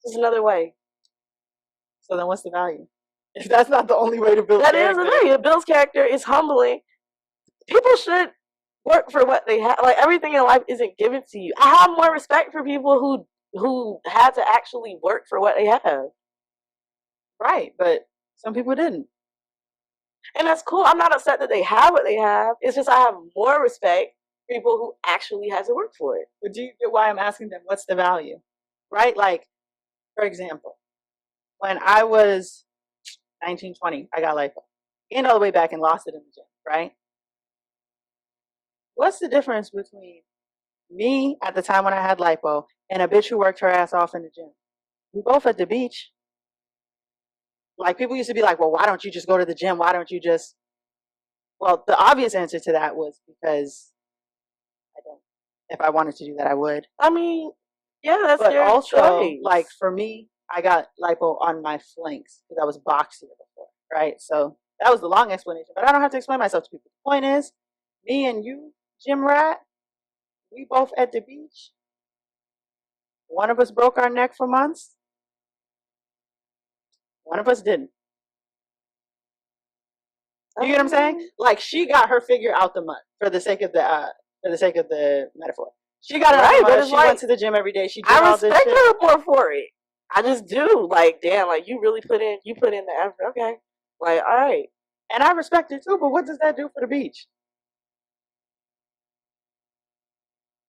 There's another way. So then what's the value? If that's not the only way to build character. That is the value. It builds character. It's humbling. People should work for what they have. Like, everything in life isn't given to you. I have more respect for people who had to actually work for what they have. Right, but some people didn't. And that's cool. I'm not upset that they have what they have. It's just I have more respect for people who actually had to work for it. But do you get why I'm asking them, what's the value? Right? Like, for example, when I was 19, 20, I got lipo. Gained all the way back and lost it in the gym, right? What's the difference between me at the time when I had lipo and a bitch who worked her ass off in the gym? We both at the beach. Like, people used to be like, well, why don't you just go to the gym? Why don't you just... Well, the obvious answer to that was because I don't... If I wanted to do that, I would. I mean, yeah, that's but your also, choice. Like, for me, I got lipo on my flanks because I was boxier before, right? So that was the long explanation, but I don't have to explain myself to people. The point is, me and you, Gym Rat, we both at the beach. One of us broke our neck for months. One of us didn't. You get what I'm saying? Like, she got her figure out the mud for the sake of the metaphor. She got it out the mud. She went to the gym every day. She did all this shit. I respect her more for it. I just do. Like, damn, like, you really put in the effort. Okay. Like, all right. And I respect it too, but what does that do for the beach?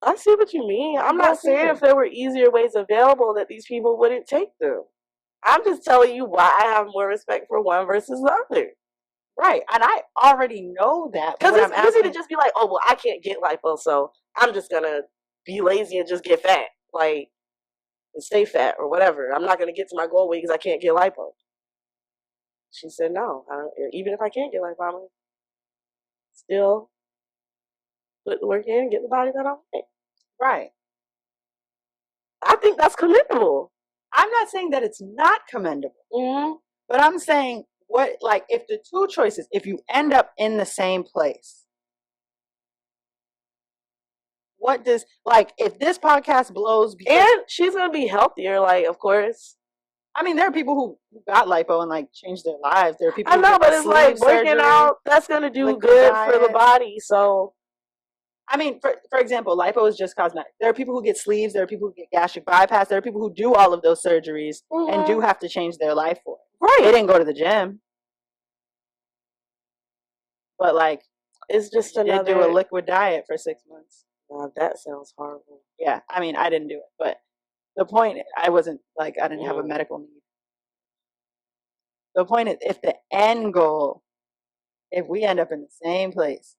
I see what you mean. I'm not saying if there were easier ways available that these people wouldn't take them. I'm just telling you why I have more respect for one versus the other. Right. And I already know that. Because it's easy to just be like, oh, well, I can't get lipo, so I'm just going to be lazy and just get fat. Like, and stay fat or whatever. I'm not going to get to my goal weight because I can't get lipo. She said, no. Even if I can't get lipo, I'm going to still put the work in and get the body that I want. Right. I think that's commendable. I'm not saying that it's not commendable. Mm-hmm. But I'm saying, if the two choices, if you end up in the same place, what does, if this podcast blows... And she's going to be healthier, of course. I mean, there are people who got lipo and, changed their lives. There are people who but it's working out, that's going to do good for the body, so... I mean, for example, lipo is just cosmetic. There are people who get sleeves. There are people who get gastric bypass. There are people who do all of those surgeries and do have to change their life for it. Right. They didn't go to the gym. But, it's just another... They do a liquid diet for 6 months. Wow, that sounds horrible. Yeah, I mean, I didn't do it. But the point, I wasn't, I didn't have a medical need. The point is, if the end goal, if we end up in the same place,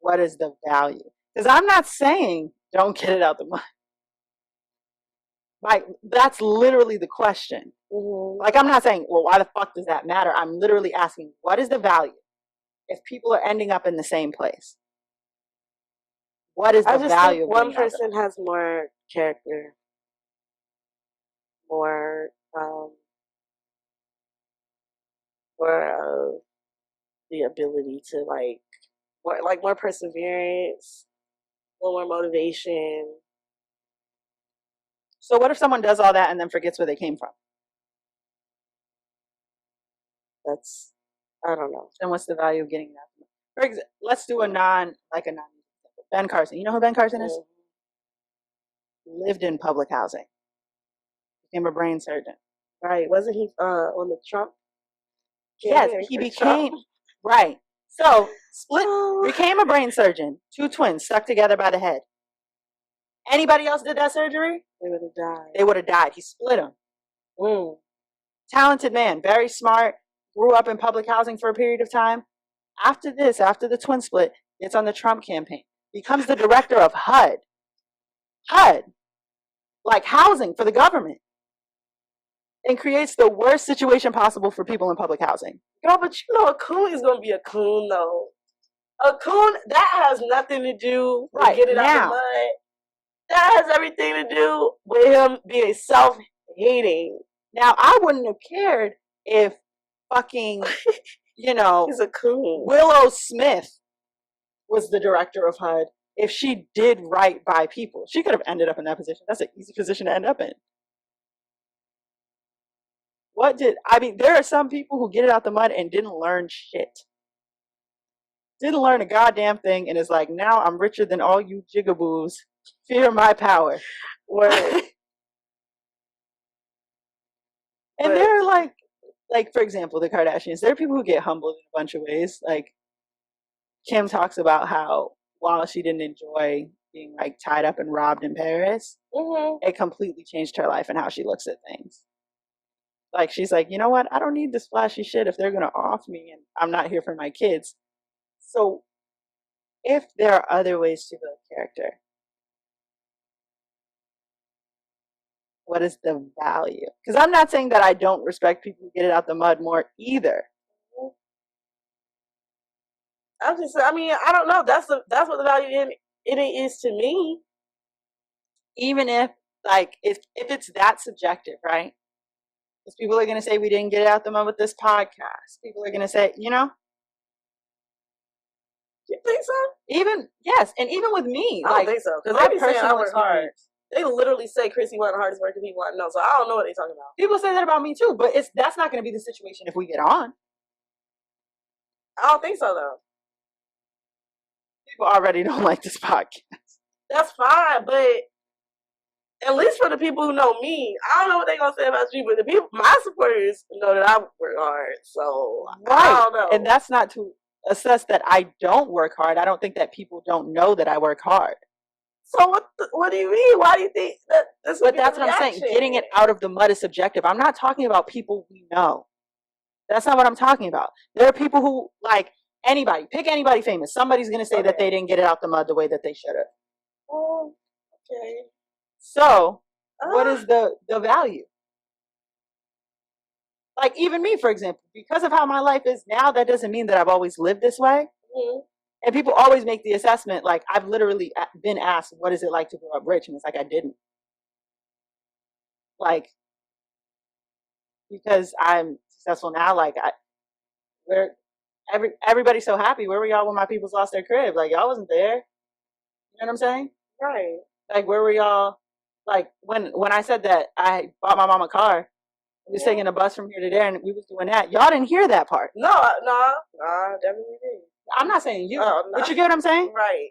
what is the value? Because I'm not saying don't get it out the mud. That's literally the question. Mm-hmm. I'm not saying, well, why the fuck does that matter? I'm literally asking, what is the value if people are ending up in the same place? What is the value of one person has more character, more of the ability to more perseverance, more motivation. So what if someone does all that and then forgets where they came from? I don't know. Then what's the value of getting that? For example, let's do a non Ben Carson. You know who Ben Carson is? Lived in public housing. Became a brain surgeon. Right. Wasn't he on the Trump? Yes, he became right. So became a brain surgeon. 2 twins stuck together by the head. Anybody else did that surgery? They would have died. They would have died. He split them. Talented man, very smart. Grew up in public housing for a period of time. After the twin split, gets on the Trump campaign. Becomes the director of HUD. HUD. Housing for the government. And creates the worst situation possible for people in public housing. Girl, but a coon is going to be a coon, though. A coon, that has nothing to do with getting out the mud. That has everything to do with him being self-hating. Now, I wouldn't have cared if fucking, he's a coon. Willow Smith was the director of HUD. If she did right by people, she could have ended up in that position. That's an easy position to end up in. There are some people who get it out the mud and didn't learn shit. Didn't learn a goddamn thing and is like, now I'm richer than all you jigaboos. Fear my power. And they're like, for example, the Kardashians, there are people who get humbled in a bunch of ways. Like, Kim talks about how while she didn't enjoy being like tied up and robbed in Paris, it completely changed her life and how she looks at things. Like, she's like, you know what? I don't need this flashy shit if they're going to off me and I'm not here for my kids. So if there are other ways to build character, what is the value? Because I'm not saying that I don't respect people who get it out the mud more either. I don't know. That's what the value in it is to me. Even if it's that subjective, right? Because people are going to say we didn't get it out the mud with this podcast. People are going to say, You think so? Yes, and even with me. I don't think so. Because they be saying I work hard. They literally say Chrissy one of the hardest working people I know, so I don't know what they're talking about. People say that about me too, but that's not going to be the situation if we get on. I don't think so, though. People already don't like this podcast. That's fine, but at least for the people who know me, I don't know what they're going to say about you, but my supporters know that I work hard, so I don't know. And that's not to assess that I don't work hard. I don't think that people don't know that I work hard. So what do you mean? Why do you think that this? But that's what I'm saying. Getting it out of the mud is subjective. I'm not talking about people we know. That's not what I'm talking about. There are people who, like, pick anybody famous. Somebody's going to say that they didn't get it out the mud the way that they should have. Oh, okay. So, what is the value? Like, even me, for example, because of how my life is now, that doesn't mean that I've always lived this way. Mm-hmm. And people always make the assessment, like, I've literally been asked, what is it like to grow up rich? And it's like, I didn't. Like, because I'm successful now, like, everybody's so happy. Where were y'all when my peoples lost their crib? Like, y'all wasn't there. You know what I'm saying? Right. Like, where were y'all? Like, when I said that I bought my mom a car, we was taking a bus from here to there, and we was doing that. Y'all didn't hear that part. No, definitely did. I'm not saying you, but you get what I'm saying? Right.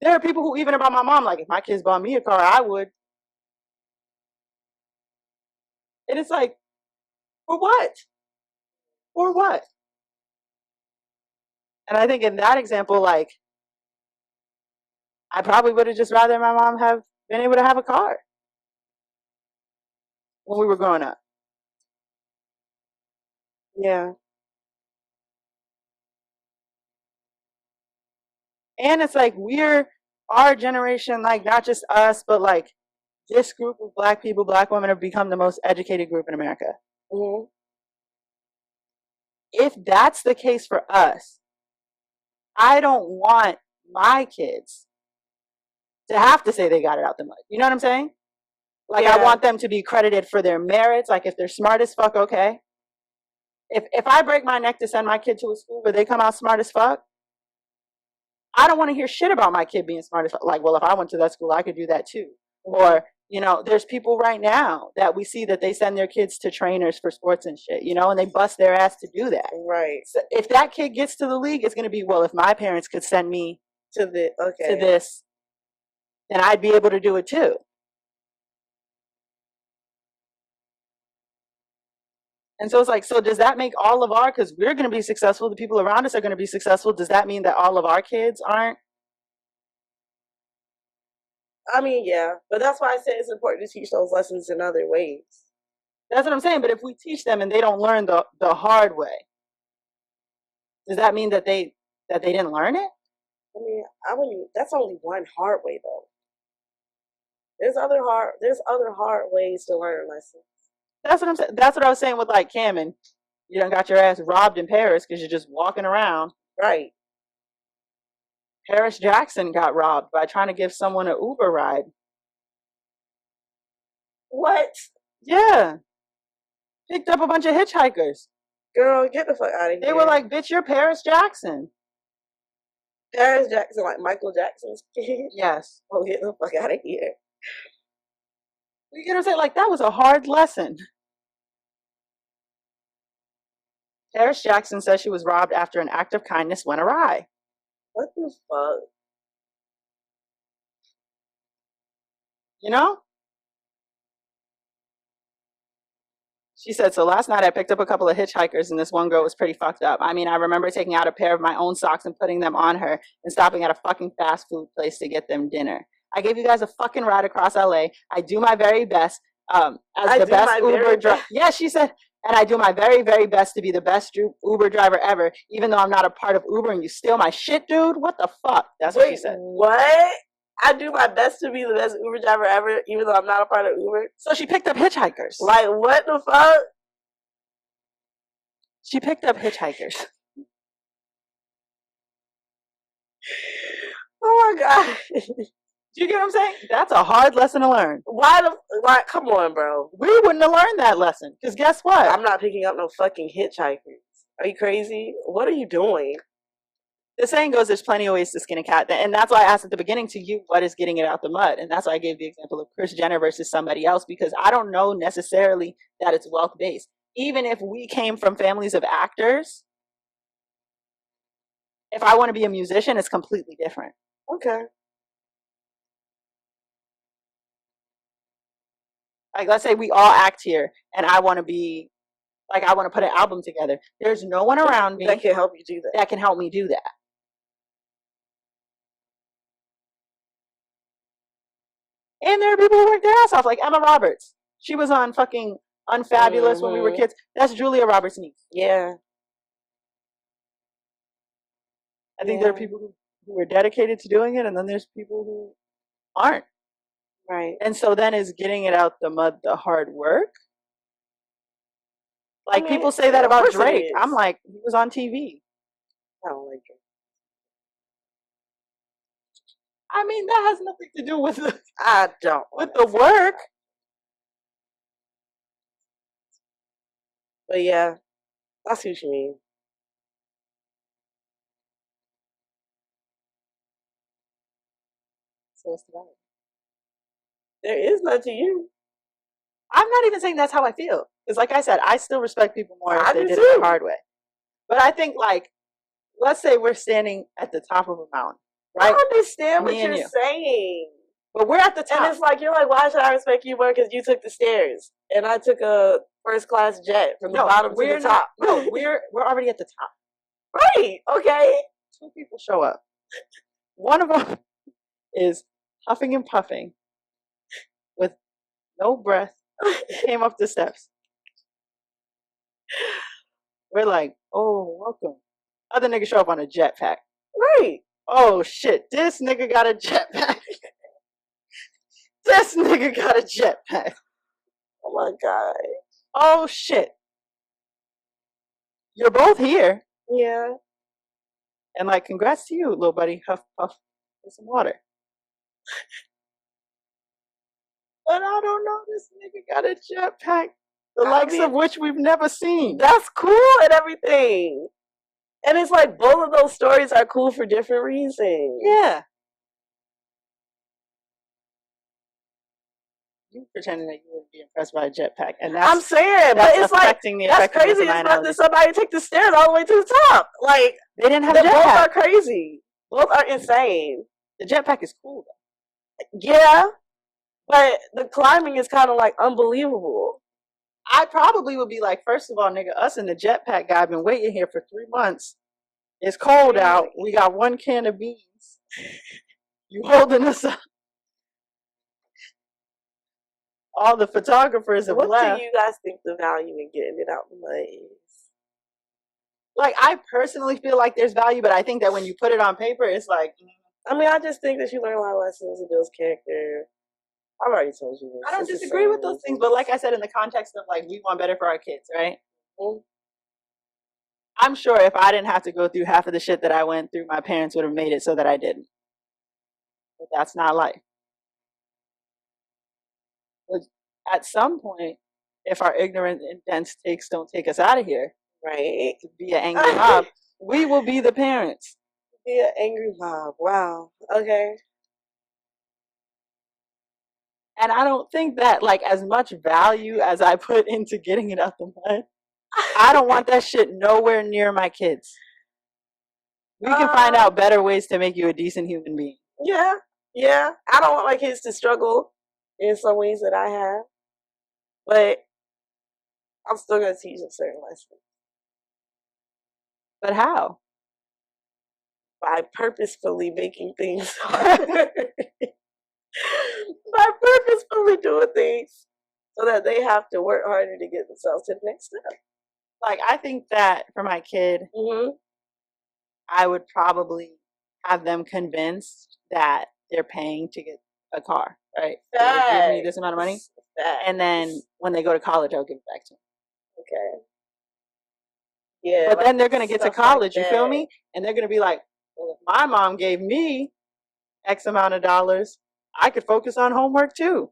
There are people who, even about my mom, like, if my kids bought me a car, I would. And it's like, for what? For what? And I think in that example, like, I probably would have just rather my mom have been able to have a car when we were growing up. Yeah. And it's like, our generation, like, not just us, but like this group of Black people, Black women have become the most educated group in America. Mm-hmm. If that's the case for us, I don't want my kids to have to say they got it out the mud. You know what I'm saying? Like, I want them to be credited for their merits. Like, if they're smart as fuck, okay. If I break my neck to send my kid to a school where they come out smart as fuck, I don't want to hear shit about my kid being smart as fuck. Like, well, if I went to that school, I could do that too. Or, there's people right now that we see that they send their kids to trainers for sports and shit, and they bust their ass to do that. Right. So if that kid gets to the league, it's going to be, well, if my parents could send me to this, then I'd be able to do it too. And so it's like, so does that make all of because we're going to be successful, the people around us are going to be successful, does that mean that all of our kids aren't? I mean, yeah, but that's why I said it's important to teach those lessons in other ways. That's what I'm saying. But if we teach them and they don't learn the hard way, does that mean that they didn't learn it? I mean, that's only one hard way though. There's other hard ways to learn lessons. That's what I'm saying. That's what I was saying with, like, Cam, and you done got your ass robbed in Paris because you're just walking around. Right. Paris Jackson got robbed by trying to give someone an Uber ride. What? Yeah. Picked up a bunch of hitchhikers. Girl, get the fuck out of here. They were like, bitch, you're Paris Jackson. Paris Jackson, like Michael Jackson's kid? Yes. Oh, get the fuck out of here. You get what I'm saying? Like, that was a hard lesson. Paris Jackson says she was robbed after an act of kindness went awry. What the fuck? You know? She said, so last night I picked up a couple of hitchhikers and this one girl was pretty fucked up. I mean, I remember taking out a pair of my own socks and putting them on her and stopping at a fucking fast food place to get them dinner. I gave you guys a fucking ride across LA. I do my very best as the best Uber driver. Yeah, she said, and I do my very, very best to be the best Uber driver ever, even though I'm not a part of Uber and you steal my shit, dude. What the fuck? That's what she said. What? I do my best to be the best Uber driver ever, even though I'm not a part of Uber. So she picked up hitchhikers. Like, what the fuck? She picked up hitchhikers. Oh my god. Do you get what I'm saying? That's a hard lesson to learn. Why? Come on, bro. We wouldn't have learned that lesson. Because guess what? I'm not picking up no fucking hitchhikers. Are you crazy? What are you doing? The saying goes, there's plenty of ways to skin a cat. And that's why I asked at the beginning to you, what is getting it out the mud? And that's why I gave the example of Kris Jenner versus somebody else, because I don't know necessarily that it's wealth-based. Even if we came from families of actors, if I want to be a musician, it's completely different. Okay. Like, let's say we all act here, and I want to be, like, I want to put an album together. There's no one around me that can help you do that. That can help me do that. And there are people who work their ass off, like Emma Roberts. She was on fucking Unfabulous when we were kids. That's Julia Roberts' niece. Yeah. I think there are people who are dedicated to doing it, and then there's people who aren't. Right. And so then is getting it out the mud the hard work? Like, I mean, people say that about Drake. I'm like, he was on TV. I don't like Drake. I mean, that has nothing to do with the, I don't with the work. But yeah, I see what you mean. So what's the matter? There is none to you. I'm not even saying that's how I feel. Because like I said, I still respect people more if they did it the hard way. But I think, like, let's say we're standing at the top of a mountain, right? I understand what you're saying. But we're at the top. And it's like, you're like, why should I respect you more? Because you took the stairs. And I took a first-class jet from the bottom to the top. No, we're already at the top. Right. Okay. Two people show up. One of them is huffing and puffing with no breath. He came up the steps. We're like, oh, welcome. Other nigga show up on a jetpack. Right. Oh shit, this nigga got a jetpack. This nigga got a jetpack. Oh my god. Oh shit. You're both here. Yeah. And like, congrats to you, little buddy. Huff, puff, with some water. But I don't know, this nigga got a jetpack, the likes of which we've never seen. That's cool and everything. And it's like both of those stories are cool for different reasons. Yeah. You pretending that you wouldn't be impressed by a jetpack, and that's I'm saying, but it's like that's crazy. It's not that somebody take the stairs all the way to the top. Like, they didn't have a jetpack. Both are crazy. Both are insane. The jetpack is cool though. Yeah, but the climbing is kind of like unbelievable. I probably would be like, first of all, nigga, us and the jetpack guy been waiting here for 3 months. It's cold out. We got 1 can of beans. You holding us up. All the photographers have left. What do you guys think the value in getting it out the mud is? Like, I personally feel like there's value, but I think that when you put it on paper, it's like... I mean, I just think that you learn a lot of lessons. It builds character. I've already told you this. I don't disagree with those things, but like I said, in the context of, like, we want better for our kids, right? Mm-hmm. I'm sure if I didn't have to go through half of the shit that I went through, my parents would have made it so that I didn't. But that's not life. But at some point, if our ignorant and dense takes don't take us out of here, right, to be an angry mob, we will be the parents. Be an angry mob. Wow. Okay. And I don't think that, like, as much value as I put into getting it out the mud, I don't want that shit nowhere near my kids. We can find out better ways to make you a decent human being. Yeah. Yeah. I don't want my kids to struggle in some ways that I have. But I'm still going to teach them certain lessons. But how? By purposefully making things harder. By purposefully doing things so that they have to work harder to get themselves to the next step. Like, I think that for my kid, I would probably have them convinced that they're paying to get a car, right? So they give me this amount of money. And then when they go to college, I'll give it back to them. Okay. Yeah. But like, then they're going to get to college, like, you feel me? And they're going to be like, well, if my mom gave me X amount of dollars, I could focus on homework too.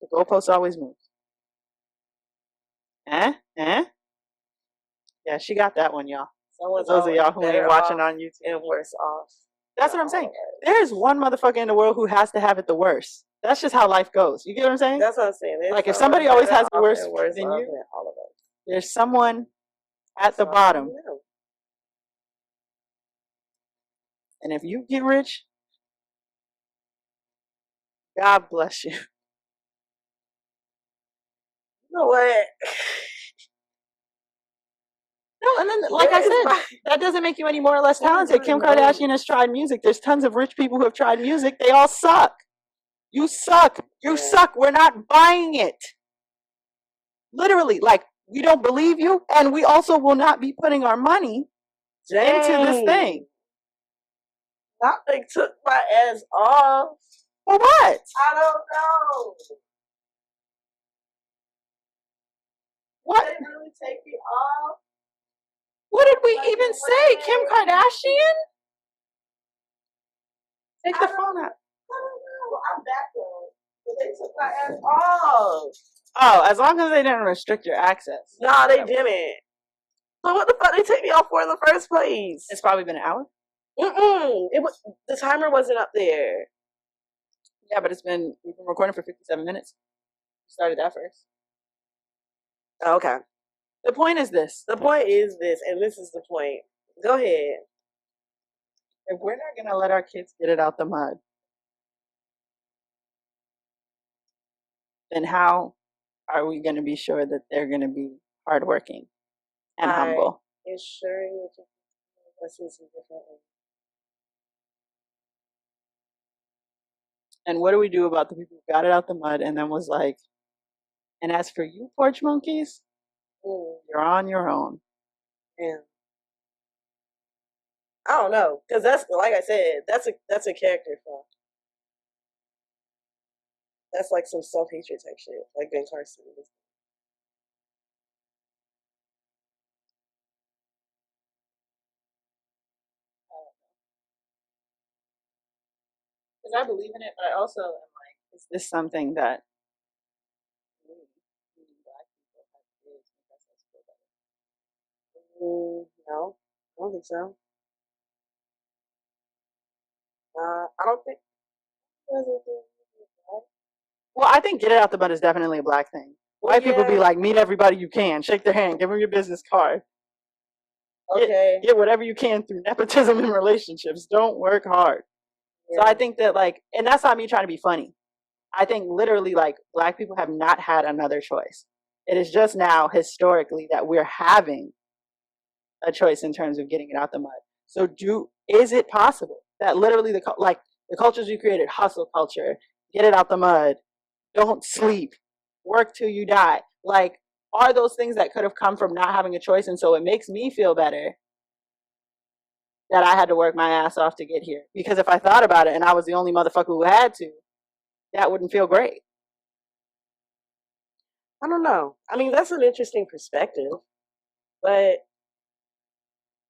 The goalpost always moves. Yeah, she got that one, y'all. Those of y'all who ain't watching on YouTube. And worse off. That's what I'm saying. There's one motherfucker in the world who has to have it the worst. That's just how life goes. You get what I'm saying? That's what I'm saying. There's like if somebody always has it worse than you, all of us. There's someone at the bottom. And if you get rich, God bless you. You know what? No, and then, like I said, that doesn't make you any more or less talented. Kim Kardashian has tried music. There's tons of rich people who have tried music. They all suck. You suck. You suck. We're not buying it. Literally, like, we don't believe you, and we also will not be putting our money into this thing. That thing took my ass off. For what? I don't know. What? Did they really take me off? What did we even say? Kim Kardashian? Take the phone out. I don't know. I'm back though. But they took my ass off. Oh, as long as they didn't restrict your access. No, they didn't. So what the fuck they take me off for in the first place? It's probably been an hour. It was, the timer wasn't up there. Yeah, but we've been recording for 57 minutes. We started that first. Oh, okay. The point is this. The point is this, and this is the point. Go ahead. If we're not going to let our kids get it out the mud, then how are we going to be sure that they're going to be hardworking and humble? Ensuring that your lessons in different ways. And what do we do about the people who got it out the mud and then was like, and as for you porch monkeys, you're on your own. Yeah. I don't know, because that's, like I said, that's a character flaw. That's like some self-hatred type shit, like Ben Carson. Because I believe in it, but I also am like, is this something that Black people have to do to make us feel better? No, I don't think so. I don't think. Well, I think get it out the mud is definitely a Black thing. White people be like, meet everybody you can, shake their hand, give them your business card. Okay. Get whatever you can through nepotism in relationships. Don't work hard. Yeah. So I think that, like, and that's not me trying to be funny. I think literally, like, Black people have not had another choice. It is just now, historically, that we're having a choice in terms of getting it out the mud. So is it possible that literally the cultures we created, hustle culture, get it out the mud, don't sleep, work till you die, like, are those things that could have come from not having a choice? And so it makes me feel better that I had to work my ass off to get here. Because if I thought about it and I was the only motherfucker who had to, that wouldn't feel great. I don't know. I mean, that's an interesting perspective. But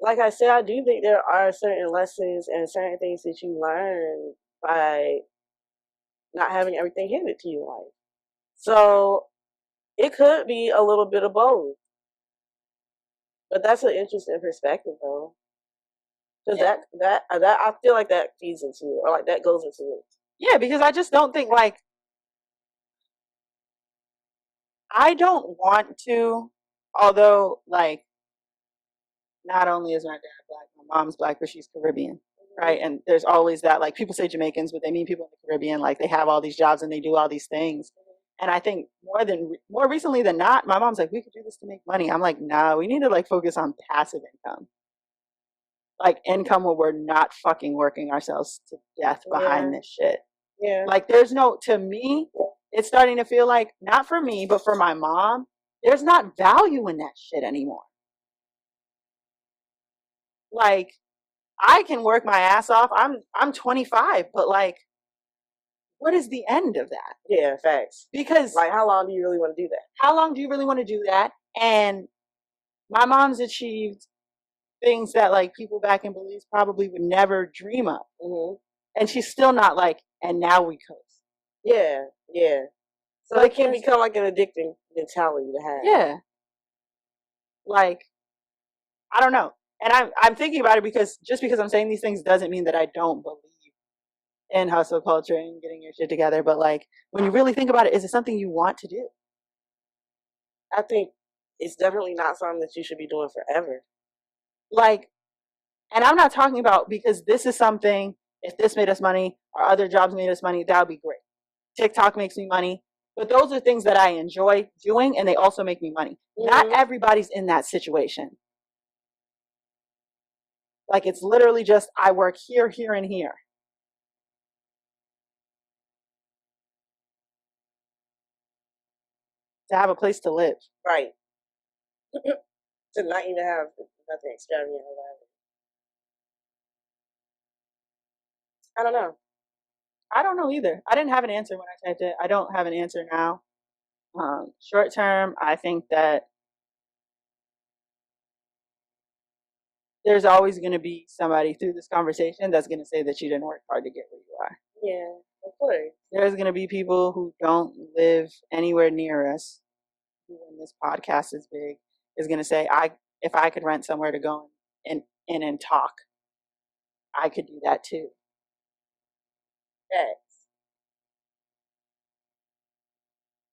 like I said, I do think there are certain lessons and certain things that you learn by not having everything handed to you in life. So it could be a little bit of both. But that's an interesting perspective, though, because that I feel like that feeds into it, or like that goes into it. Yeah, because I just don't think like I don't want to, although like not only is my dad black, my mom's black, but she's Caribbean, right? And there's always that like people say Jamaicans, but they mean people in the Caribbean, like they have all these jobs and they do all these things. And I think more recently than not, my mom's like, we could do this to make money. I'm like, nah, we need to like focus on passive income. Like income where we're not fucking working ourselves to death behind this shit. Yeah. Like there's no, to me, it's starting to feel like, not for me, but for my mom, there's not value in that shit anymore. Like I can work my ass off. I'm 25, but like, what is the end of that? Yeah, facts. Because like, how long do you really want to do that? How long do you really want to do that? And my mom's achieved things that like people back in Belize probably would never dream of. Mm-hmm. And she's still not like, and now we coast. Yeah, yeah. So it can become like an addicting mentality to have. Yeah. Like, I don't know. And I'm thinking about it because just because I'm saying these things doesn't mean that I don't believe in hustle culture and getting your shit together. But like, when you really think about it, is it something you want to do? I think it's definitely not something that you should be doing forever. Like, and I'm not talking about because this is something, if this made us money or other jobs made us money, that would be great. TikTok makes me money. But those are things that I enjoy doing and they also make me money. Mm-hmm. Not everybody's in that situation. Like it's literally just I work here, here, and here. To have a place to live. Right. To not even have nothing extravagant or whatever. I don't know. I don't know either. I didn't have an answer when I typed it. I don't have an answer now. Short term, I think that there's always going to be somebody through this conversation that's going to say that you didn't work hard to get where you are. Yeah, of course. There's going to be people who don't live anywhere near us, who when this podcast is big, is going to say, if I could rent somewhere to go and talk, I could do that too. Yes.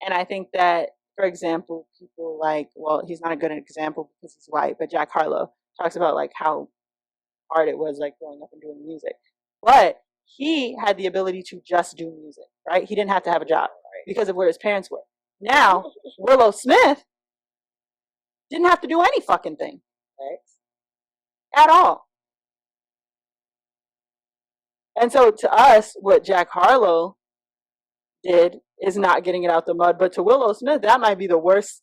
And I think that, for example, people like, well, he's not a good example because he's white, but Jack Harlow talks about like how hard it was like growing up and doing music. But he had the ability to just do music, right? He didn't have to have a job because of where his parents were. Now, Willow Smith didn't have to do any fucking thing. At all. And so to us, what Jack Harlow did is not getting it out the mud, but to Willow Smith, that might be the worst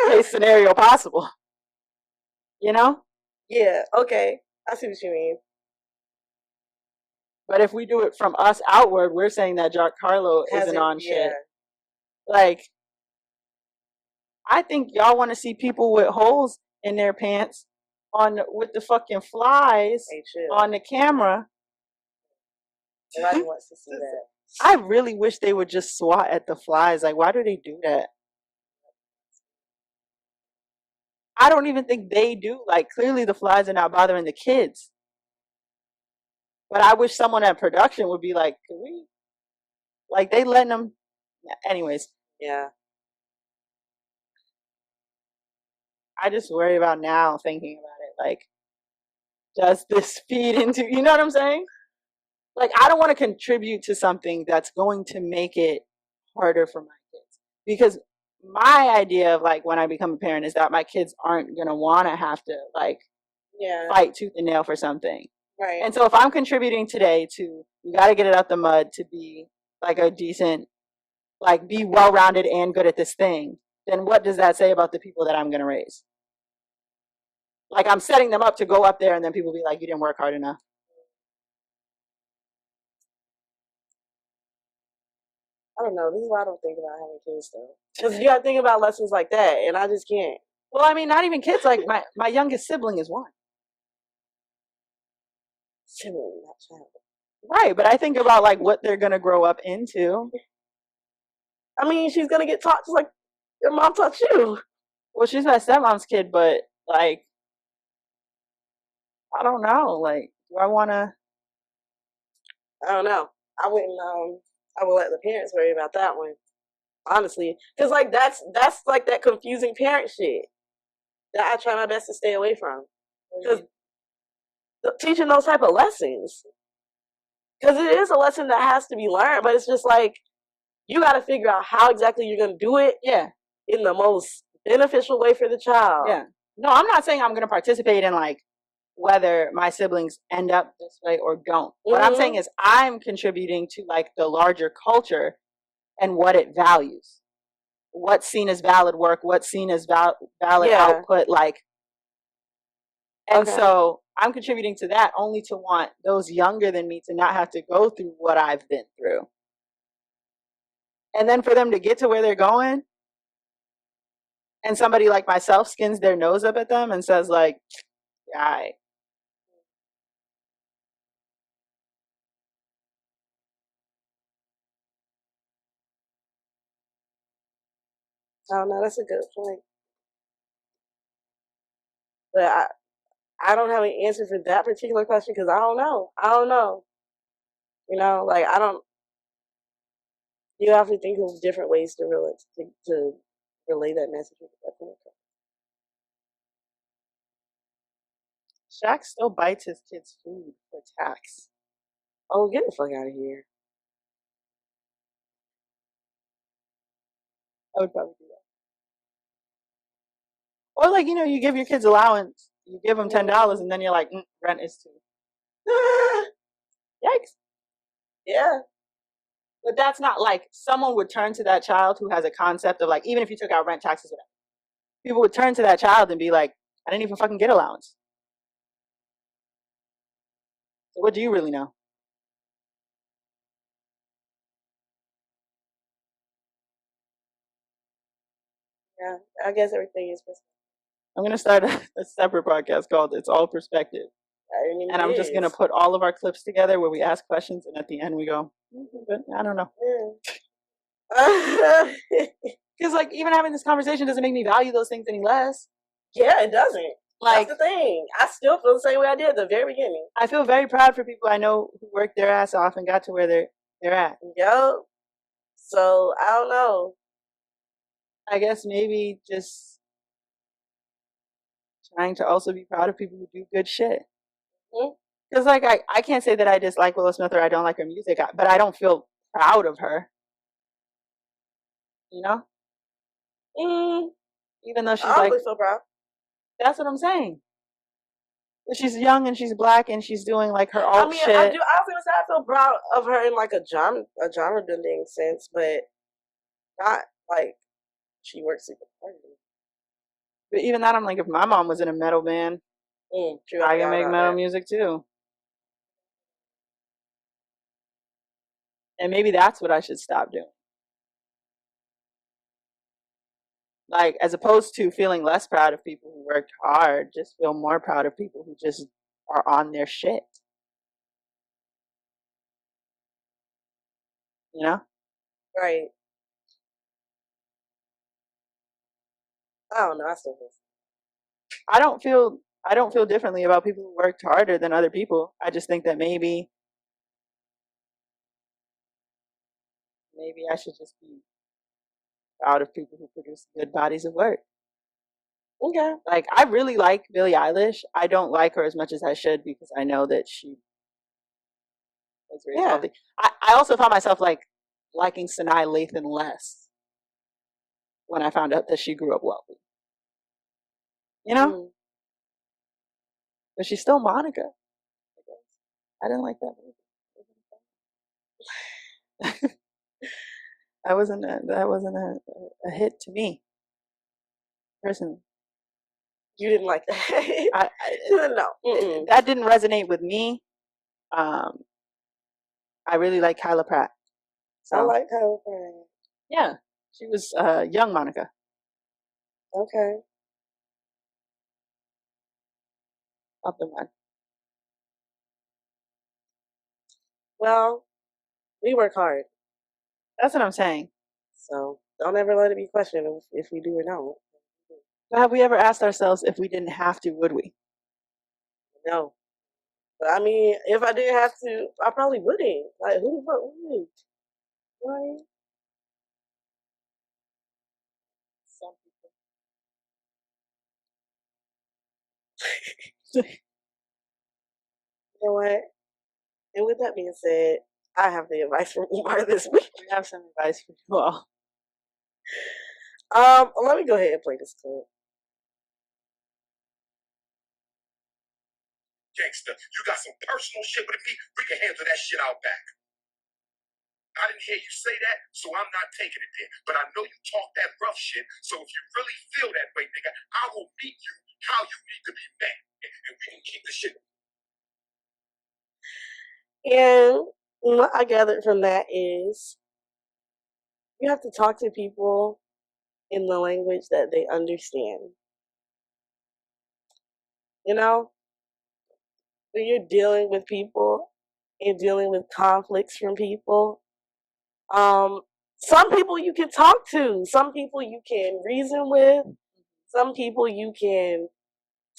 case scenario possible. You know? Yeah, okay. I see what you mean. But if we do it from us outward, we're saying that Jack Harlow isn't on shit. Like, I think y'all want to see people with holes in their pants with the fucking flies on the camera. Nobody wants to see that. I really wish they would just swat at the flies. Like, why do they do that? I don't even think they do. Like, clearly the flies are not bothering the kids. But I wish someone at production would be like, can we? Like, they letting them. Anyways. Yeah. I just worry about now thinking about it. Like, does this feed into, you know what I'm saying? Like, I don't want to contribute to something that's going to make it harder for my kids. Because my idea of like when I become a parent is that my kids aren't going to want to have to like fight tooth and nail for something. Right. And so if I'm contributing today to, you got to get it out the mud to be like a decent, like be well-rounded and good at this thing, then what does that say about the people that I'm going to raise? Like I'm setting them up to go up there and then people be like, you didn't work hard enough. I don't know. This is why I don't think about having kids though. Because you got to think about lessons like that, and I just can't. Well, I mean, not even kids. Like my youngest sibling is 1. Sibling, not child. Right, but I think about like what they're gonna grow up into. I mean, she's gonna get taught just like your mom taught you. Well, she's my stepmom's kid, but like, I don't know. Like, do I want to? I don't know. I wouldn't. I would let the parents worry about that one, honestly, because like that's like that confusing parent shit that I try my best to stay away from. Because teaching those type of lessons, because it is a lesson that has to be learned, but it's just like you got to figure out how exactly you're gonna do it. Yeah. In the most beneficial way for the child. Yeah. No, I'm not saying I'm gonna participate in like whether my siblings end up this way or don't. What I'm saying is I'm contributing to like the larger culture and what it values. What's seen as valid work, what's seen as valid output, like. And so I'm contributing to that only to want those younger than me to not have to go through what I've been through. And then for them to get to where they're going, and somebody like myself skins their nose up at them and says like, yeah, I don't know. That's a good point. But I don't have an answer for that particular question because I don't know. I don't know. You know, like I don't. You have to think of different ways to relay that message. Shaq still bites his kids' food for tax. Oh, get the fuck out of here. I would probably do that. Or like, you know, you give your kids allowance, you give them $10 and then you're like, rent is too. Yikes. Yeah. But that's not like someone would turn to that child who has a concept of like, even if you took out rent, taxes, whatever, people would turn to that child and be like, I didn't even fucking get allowance. So what do you really know? Yeah, I guess everything is perspective. I'm going to start a separate podcast called It's All Perspective. And I'm just going to put all of our clips together where we ask questions and at the end we go, I don't know. Because like even having this conversation doesn't make me value those things any less. Yeah, it doesn't. Like, that's the thing. I still feel the same way I did at the very beginning. I feel very proud for people I know who worked their ass off and got to where they're at. Yep. So I don't know. I guess maybe just trying to also be proud of people who do good shit. Because like I can't say that I dislike Willow Smith or I don't like her music, but I don't feel proud of her. You know? Even though she's I don't so proud. That's what I'm saying. She's young and she's black and she's doing like her alt shit. I was gonna say I feel proud of her in like a genre bending sense, but not like she works super hard. But even that, I'm like, if my mom was in a metal band, I can make metal music too. And maybe that's what I should stop doing. Like, as opposed to feeling less proud of people who worked hard, just feel more proud of people who just are on their shit. You know? Right. I don't know. I don't feel differently about people who worked harder than other people. I just think that maybe I should just be proud of people who produce good bodies of work. Okay. Like, I really like Billie Eilish. I don't like her as much as I should because I know that she was very wealthy. I also found myself like liking Sanaa Lathan less when I found out that she grew up wealthy. You know? But she's still Monica. I didn't like that movie. that wasn't a hit to me personally. You didn't like that? No. That didn't resonate with me. I really like Kyla Pratt. So, I like Kyla Pratt. Yeah. She was young Monica. Okay. Out the mud. Well, we work hard. That's what I'm saying. So don't ever let it be questioned if we do or don't. But have we ever asked ourselves if we didn't have to, would we? No. But I mean, if I didn't have to, I probably wouldn't. Like, who the fuck would? Right? Some people. You know what? And with that being said, I have the advice from Umar this week. We have some advice for you all. Let me go ahead and play this clip. Gangster, you got some personal shit with me, we can handle that shit out back. I didn't hear you say that, so I'm not taking it there. But I know you talk that rough shit, so if you really feel that way, nigga, I will meet you how you need to be met. And we can keep the shit. And what I gathered from that is you have to talk to people in the language that they understand. You know, when you're dealing with people and dealing with conflicts from people, some people you can talk to, some people you can reason with, some people you can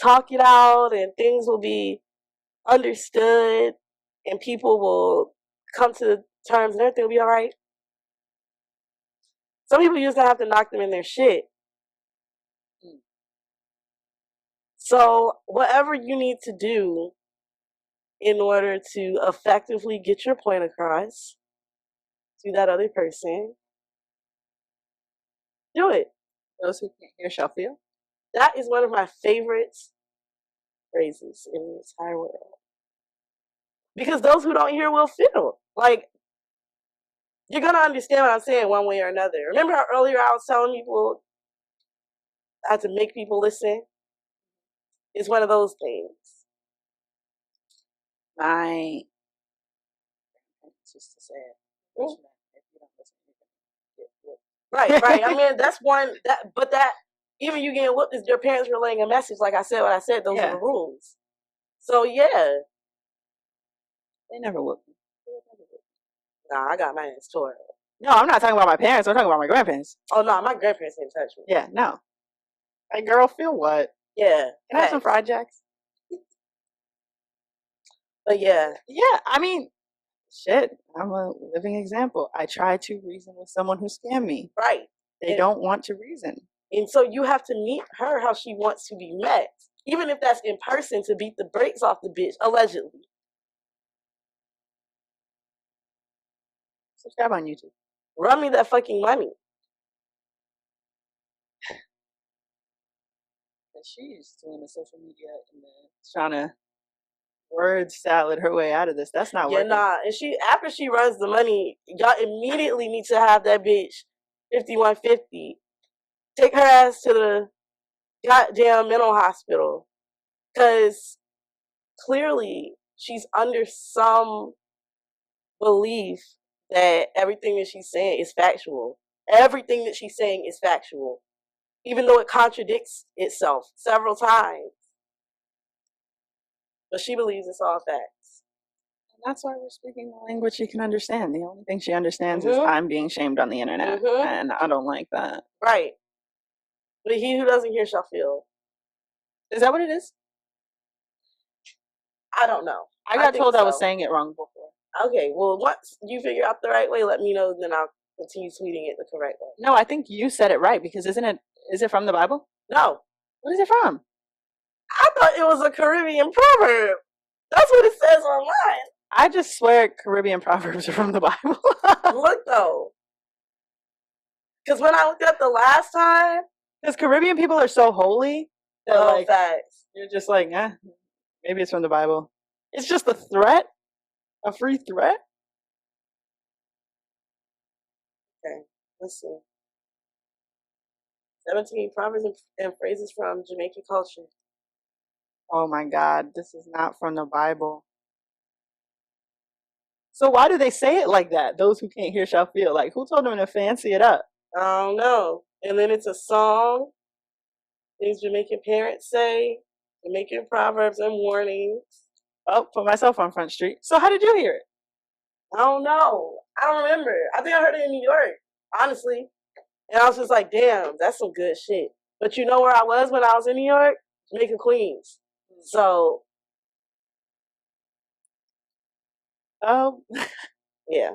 talk it out and things will be understood and people will come to terms and everything will be all right. Some people you just gonna have to knock them in their shit. So whatever you need to do in order to effectively get your point across to that other person, do it. Those who can't hear shall feel. That is one of my favorite phrases in the entire world. Because those who don't hear will feel. Like, you're going to understand what I'm saying one way or another. Remember how earlier I was telling people I had to make people listen? It's one of those things. My just to say it. If you don't listen, you're gonna get Right. I mean, that's one that even you getting whooped is your parents relaying a message. Like I said, what I said, those are the rules. So yeah. They never whooped me. Nah, I got my hands tore up. No, I'm not talking about my parents. I'm talking about my grandparents. Oh no, my grandparents didn't touch me. Yeah, no. Hey, girl, feel what? Yeah. Can I have some fried jacks? But yeah. Yeah, I mean, shit, I'm a living example. I try to reason with someone who scammed me. Right. They don't want to reason. And so you have to meet her how she wants to be met. Even if that's in person to beat the brakes off the bitch, allegedly. Subscribe on YouTube. Run me that fucking money. She's doing the social media and trying to word salad her way out of this. That's not working. Yeah, nah. And after she runs the money, y'all immediately need to have that bitch 5150. Take her ass to the goddamn mental hospital. Because clearly she's under some belief that everything that she's saying is factual. Everything that she's saying is factual. Even though it contradicts itself several times. But she believes it's all facts. And that's why we're speaking the language she can understand. The only thing she understands is I'm being shamed on the internet. And I don't like that. Right. But he who doesn't hear shall feel. Is that what it is? I don't know. I got told I was saying it wrong before. Okay, well, once you figure out the right way, let me know, then I'll continue tweeting it the correct way. No, I think you said it right, because is it from the Bible? No. What is it from? I thought it was a Caribbean proverb. That's what it says online. I just swear Caribbean proverbs are from the Bible. Look, though. Because when I looked up the last time. Because Caribbean people are so holy. That, like, facts. You're just like, maybe it's from the Bible. It's just a threat. A free threat? Okay, let's see. 17 proverbs and phrases from Jamaican culture. Oh my God, this is not from the Bible. So why do they say it like that? Those who can't hear shall feel. Like, who told them to fancy it up? I don't know. And then it's a song. Things Jamaican parents say. Making Proverbs and warnings. Oh, put myself on Front Street. So how did you hear it? I don't know. I don't remember. I think I heard it in New York, honestly. And I was just like, damn, that's some good shit. But you know where I was when I was in New York? Jamaica, Queens. So, yeah.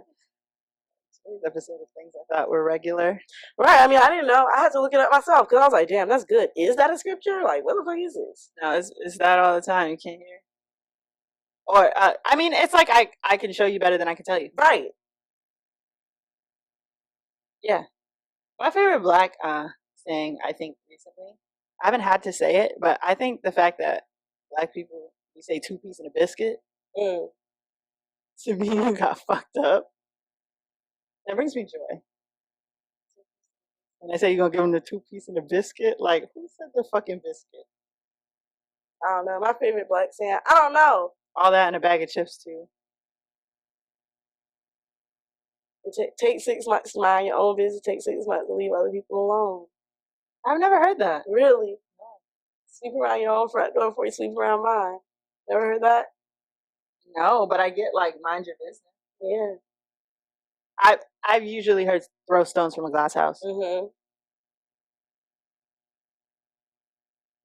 Today's episode of things I thought were regular. Right. I mean, I didn't know. I had to look it up myself because I was like, damn, that's good. Is that a scripture? Like, what the fuck is this? No, is that all the time? You can't hear? Or, I mean, it's like I can show you better than I can tell you. Right. Yeah. My favorite Black saying, I think, recently, I haven't had to say it, but I think the fact that Black people, we say 2 piece and a biscuit, to me, you got fucked up. That brings me joy. When I say you're going to give them the 2 piece and a biscuit, like, who said the fucking biscuit? I don't know. My favorite Black saying, I don't know. All that and a bag of chips, too. It take 6 months to mind your own business. Take 6 months to leave other people alone. I've never heard that. Really? No. Sleep around your own front door before you sleep around mine. Never heard that? No, but I get, like, mind your business. Yeah. I've usually heard throw stones from a glass house. Mm-hmm.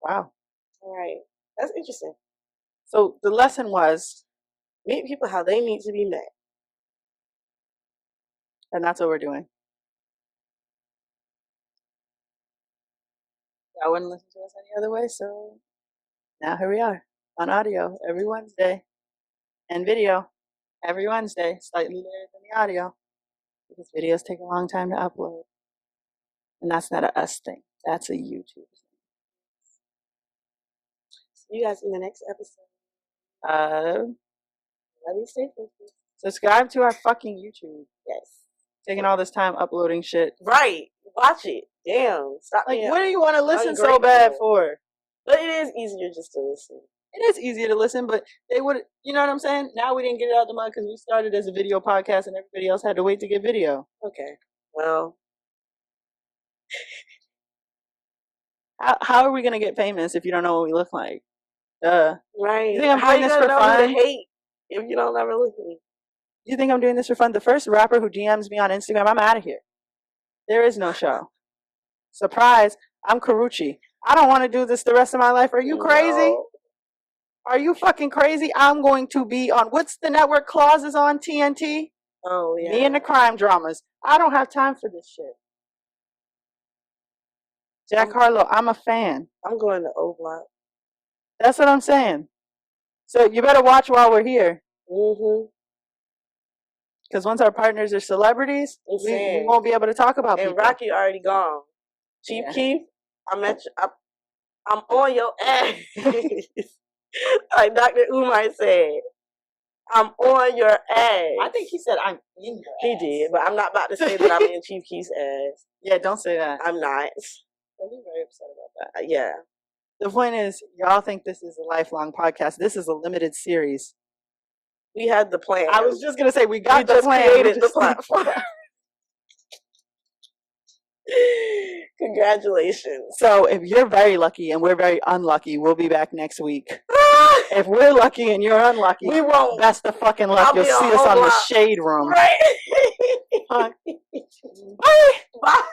Wow. All right. That's interesting. So the lesson was, meet people how they need to be met. And that's what we're doing. I wouldn't listen to us any other way, so now here we are on audio every Wednesday and video every Wednesday, slightly later than the audio because videos take a long time to upload. And that's not a us thing. That's a YouTube thing. See you guys in the next episode. Let me stay focused. Subscribe to our fucking YouTube. Yes. Taking all this time uploading shit. Right. Watch it. Damn. Stop. Like, what do you want to listen so bad for? But it is easier just to listen. It is easier to listen, but they would, you know what I'm saying? Now we didn't get it out the mud because we started as a video podcast and everybody else had to wait to get video. Okay. Well. How are we going to get famous if you don't know what we look like? Right. You think I'm doing this for fun? Hate if you don't ever look at me. You think I'm doing this for fun? The first rapper who DMs me on Instagram, I'm out of here. There is no show. Surprise, I'm Karuchi. I don't want to do this the rest of my life. Are you crazy? No. Are you fucking crazy? I'm going to be on, what's the network clauses on TNT? Oh, yeah. Me and the crime dramas. I don't have time for this shit. Jack Harlow, I'm a fan. I'm going to O-Block. That's what I'm saying. So you better watch while we're here. Mm-hmm. Because once our partners are celebrities, we won't be able to talk about and people. Rocky already gone. Chief Keef, I'm on your ass. Like Dr. Umar said, I'm on your ass. I think he said I'm in your ass. He did, but I'm not about to say that I'm in Chief Keef's ass. Yeah, don't say that. I'm not. I'll be very upset about that. Yeah. The point is, y'all think this is a lifelong podcast. This is a limited series. We had the plan. I was just going to say, we got the plan. Created the platform. Congratulations. So if you're very lucky and we're very unlucky, we'll be back next week. If we're lucky and you're unlucky, we won't. Best of fucking luck. You'll see us on the Shade Room. Right. Bye. Bye.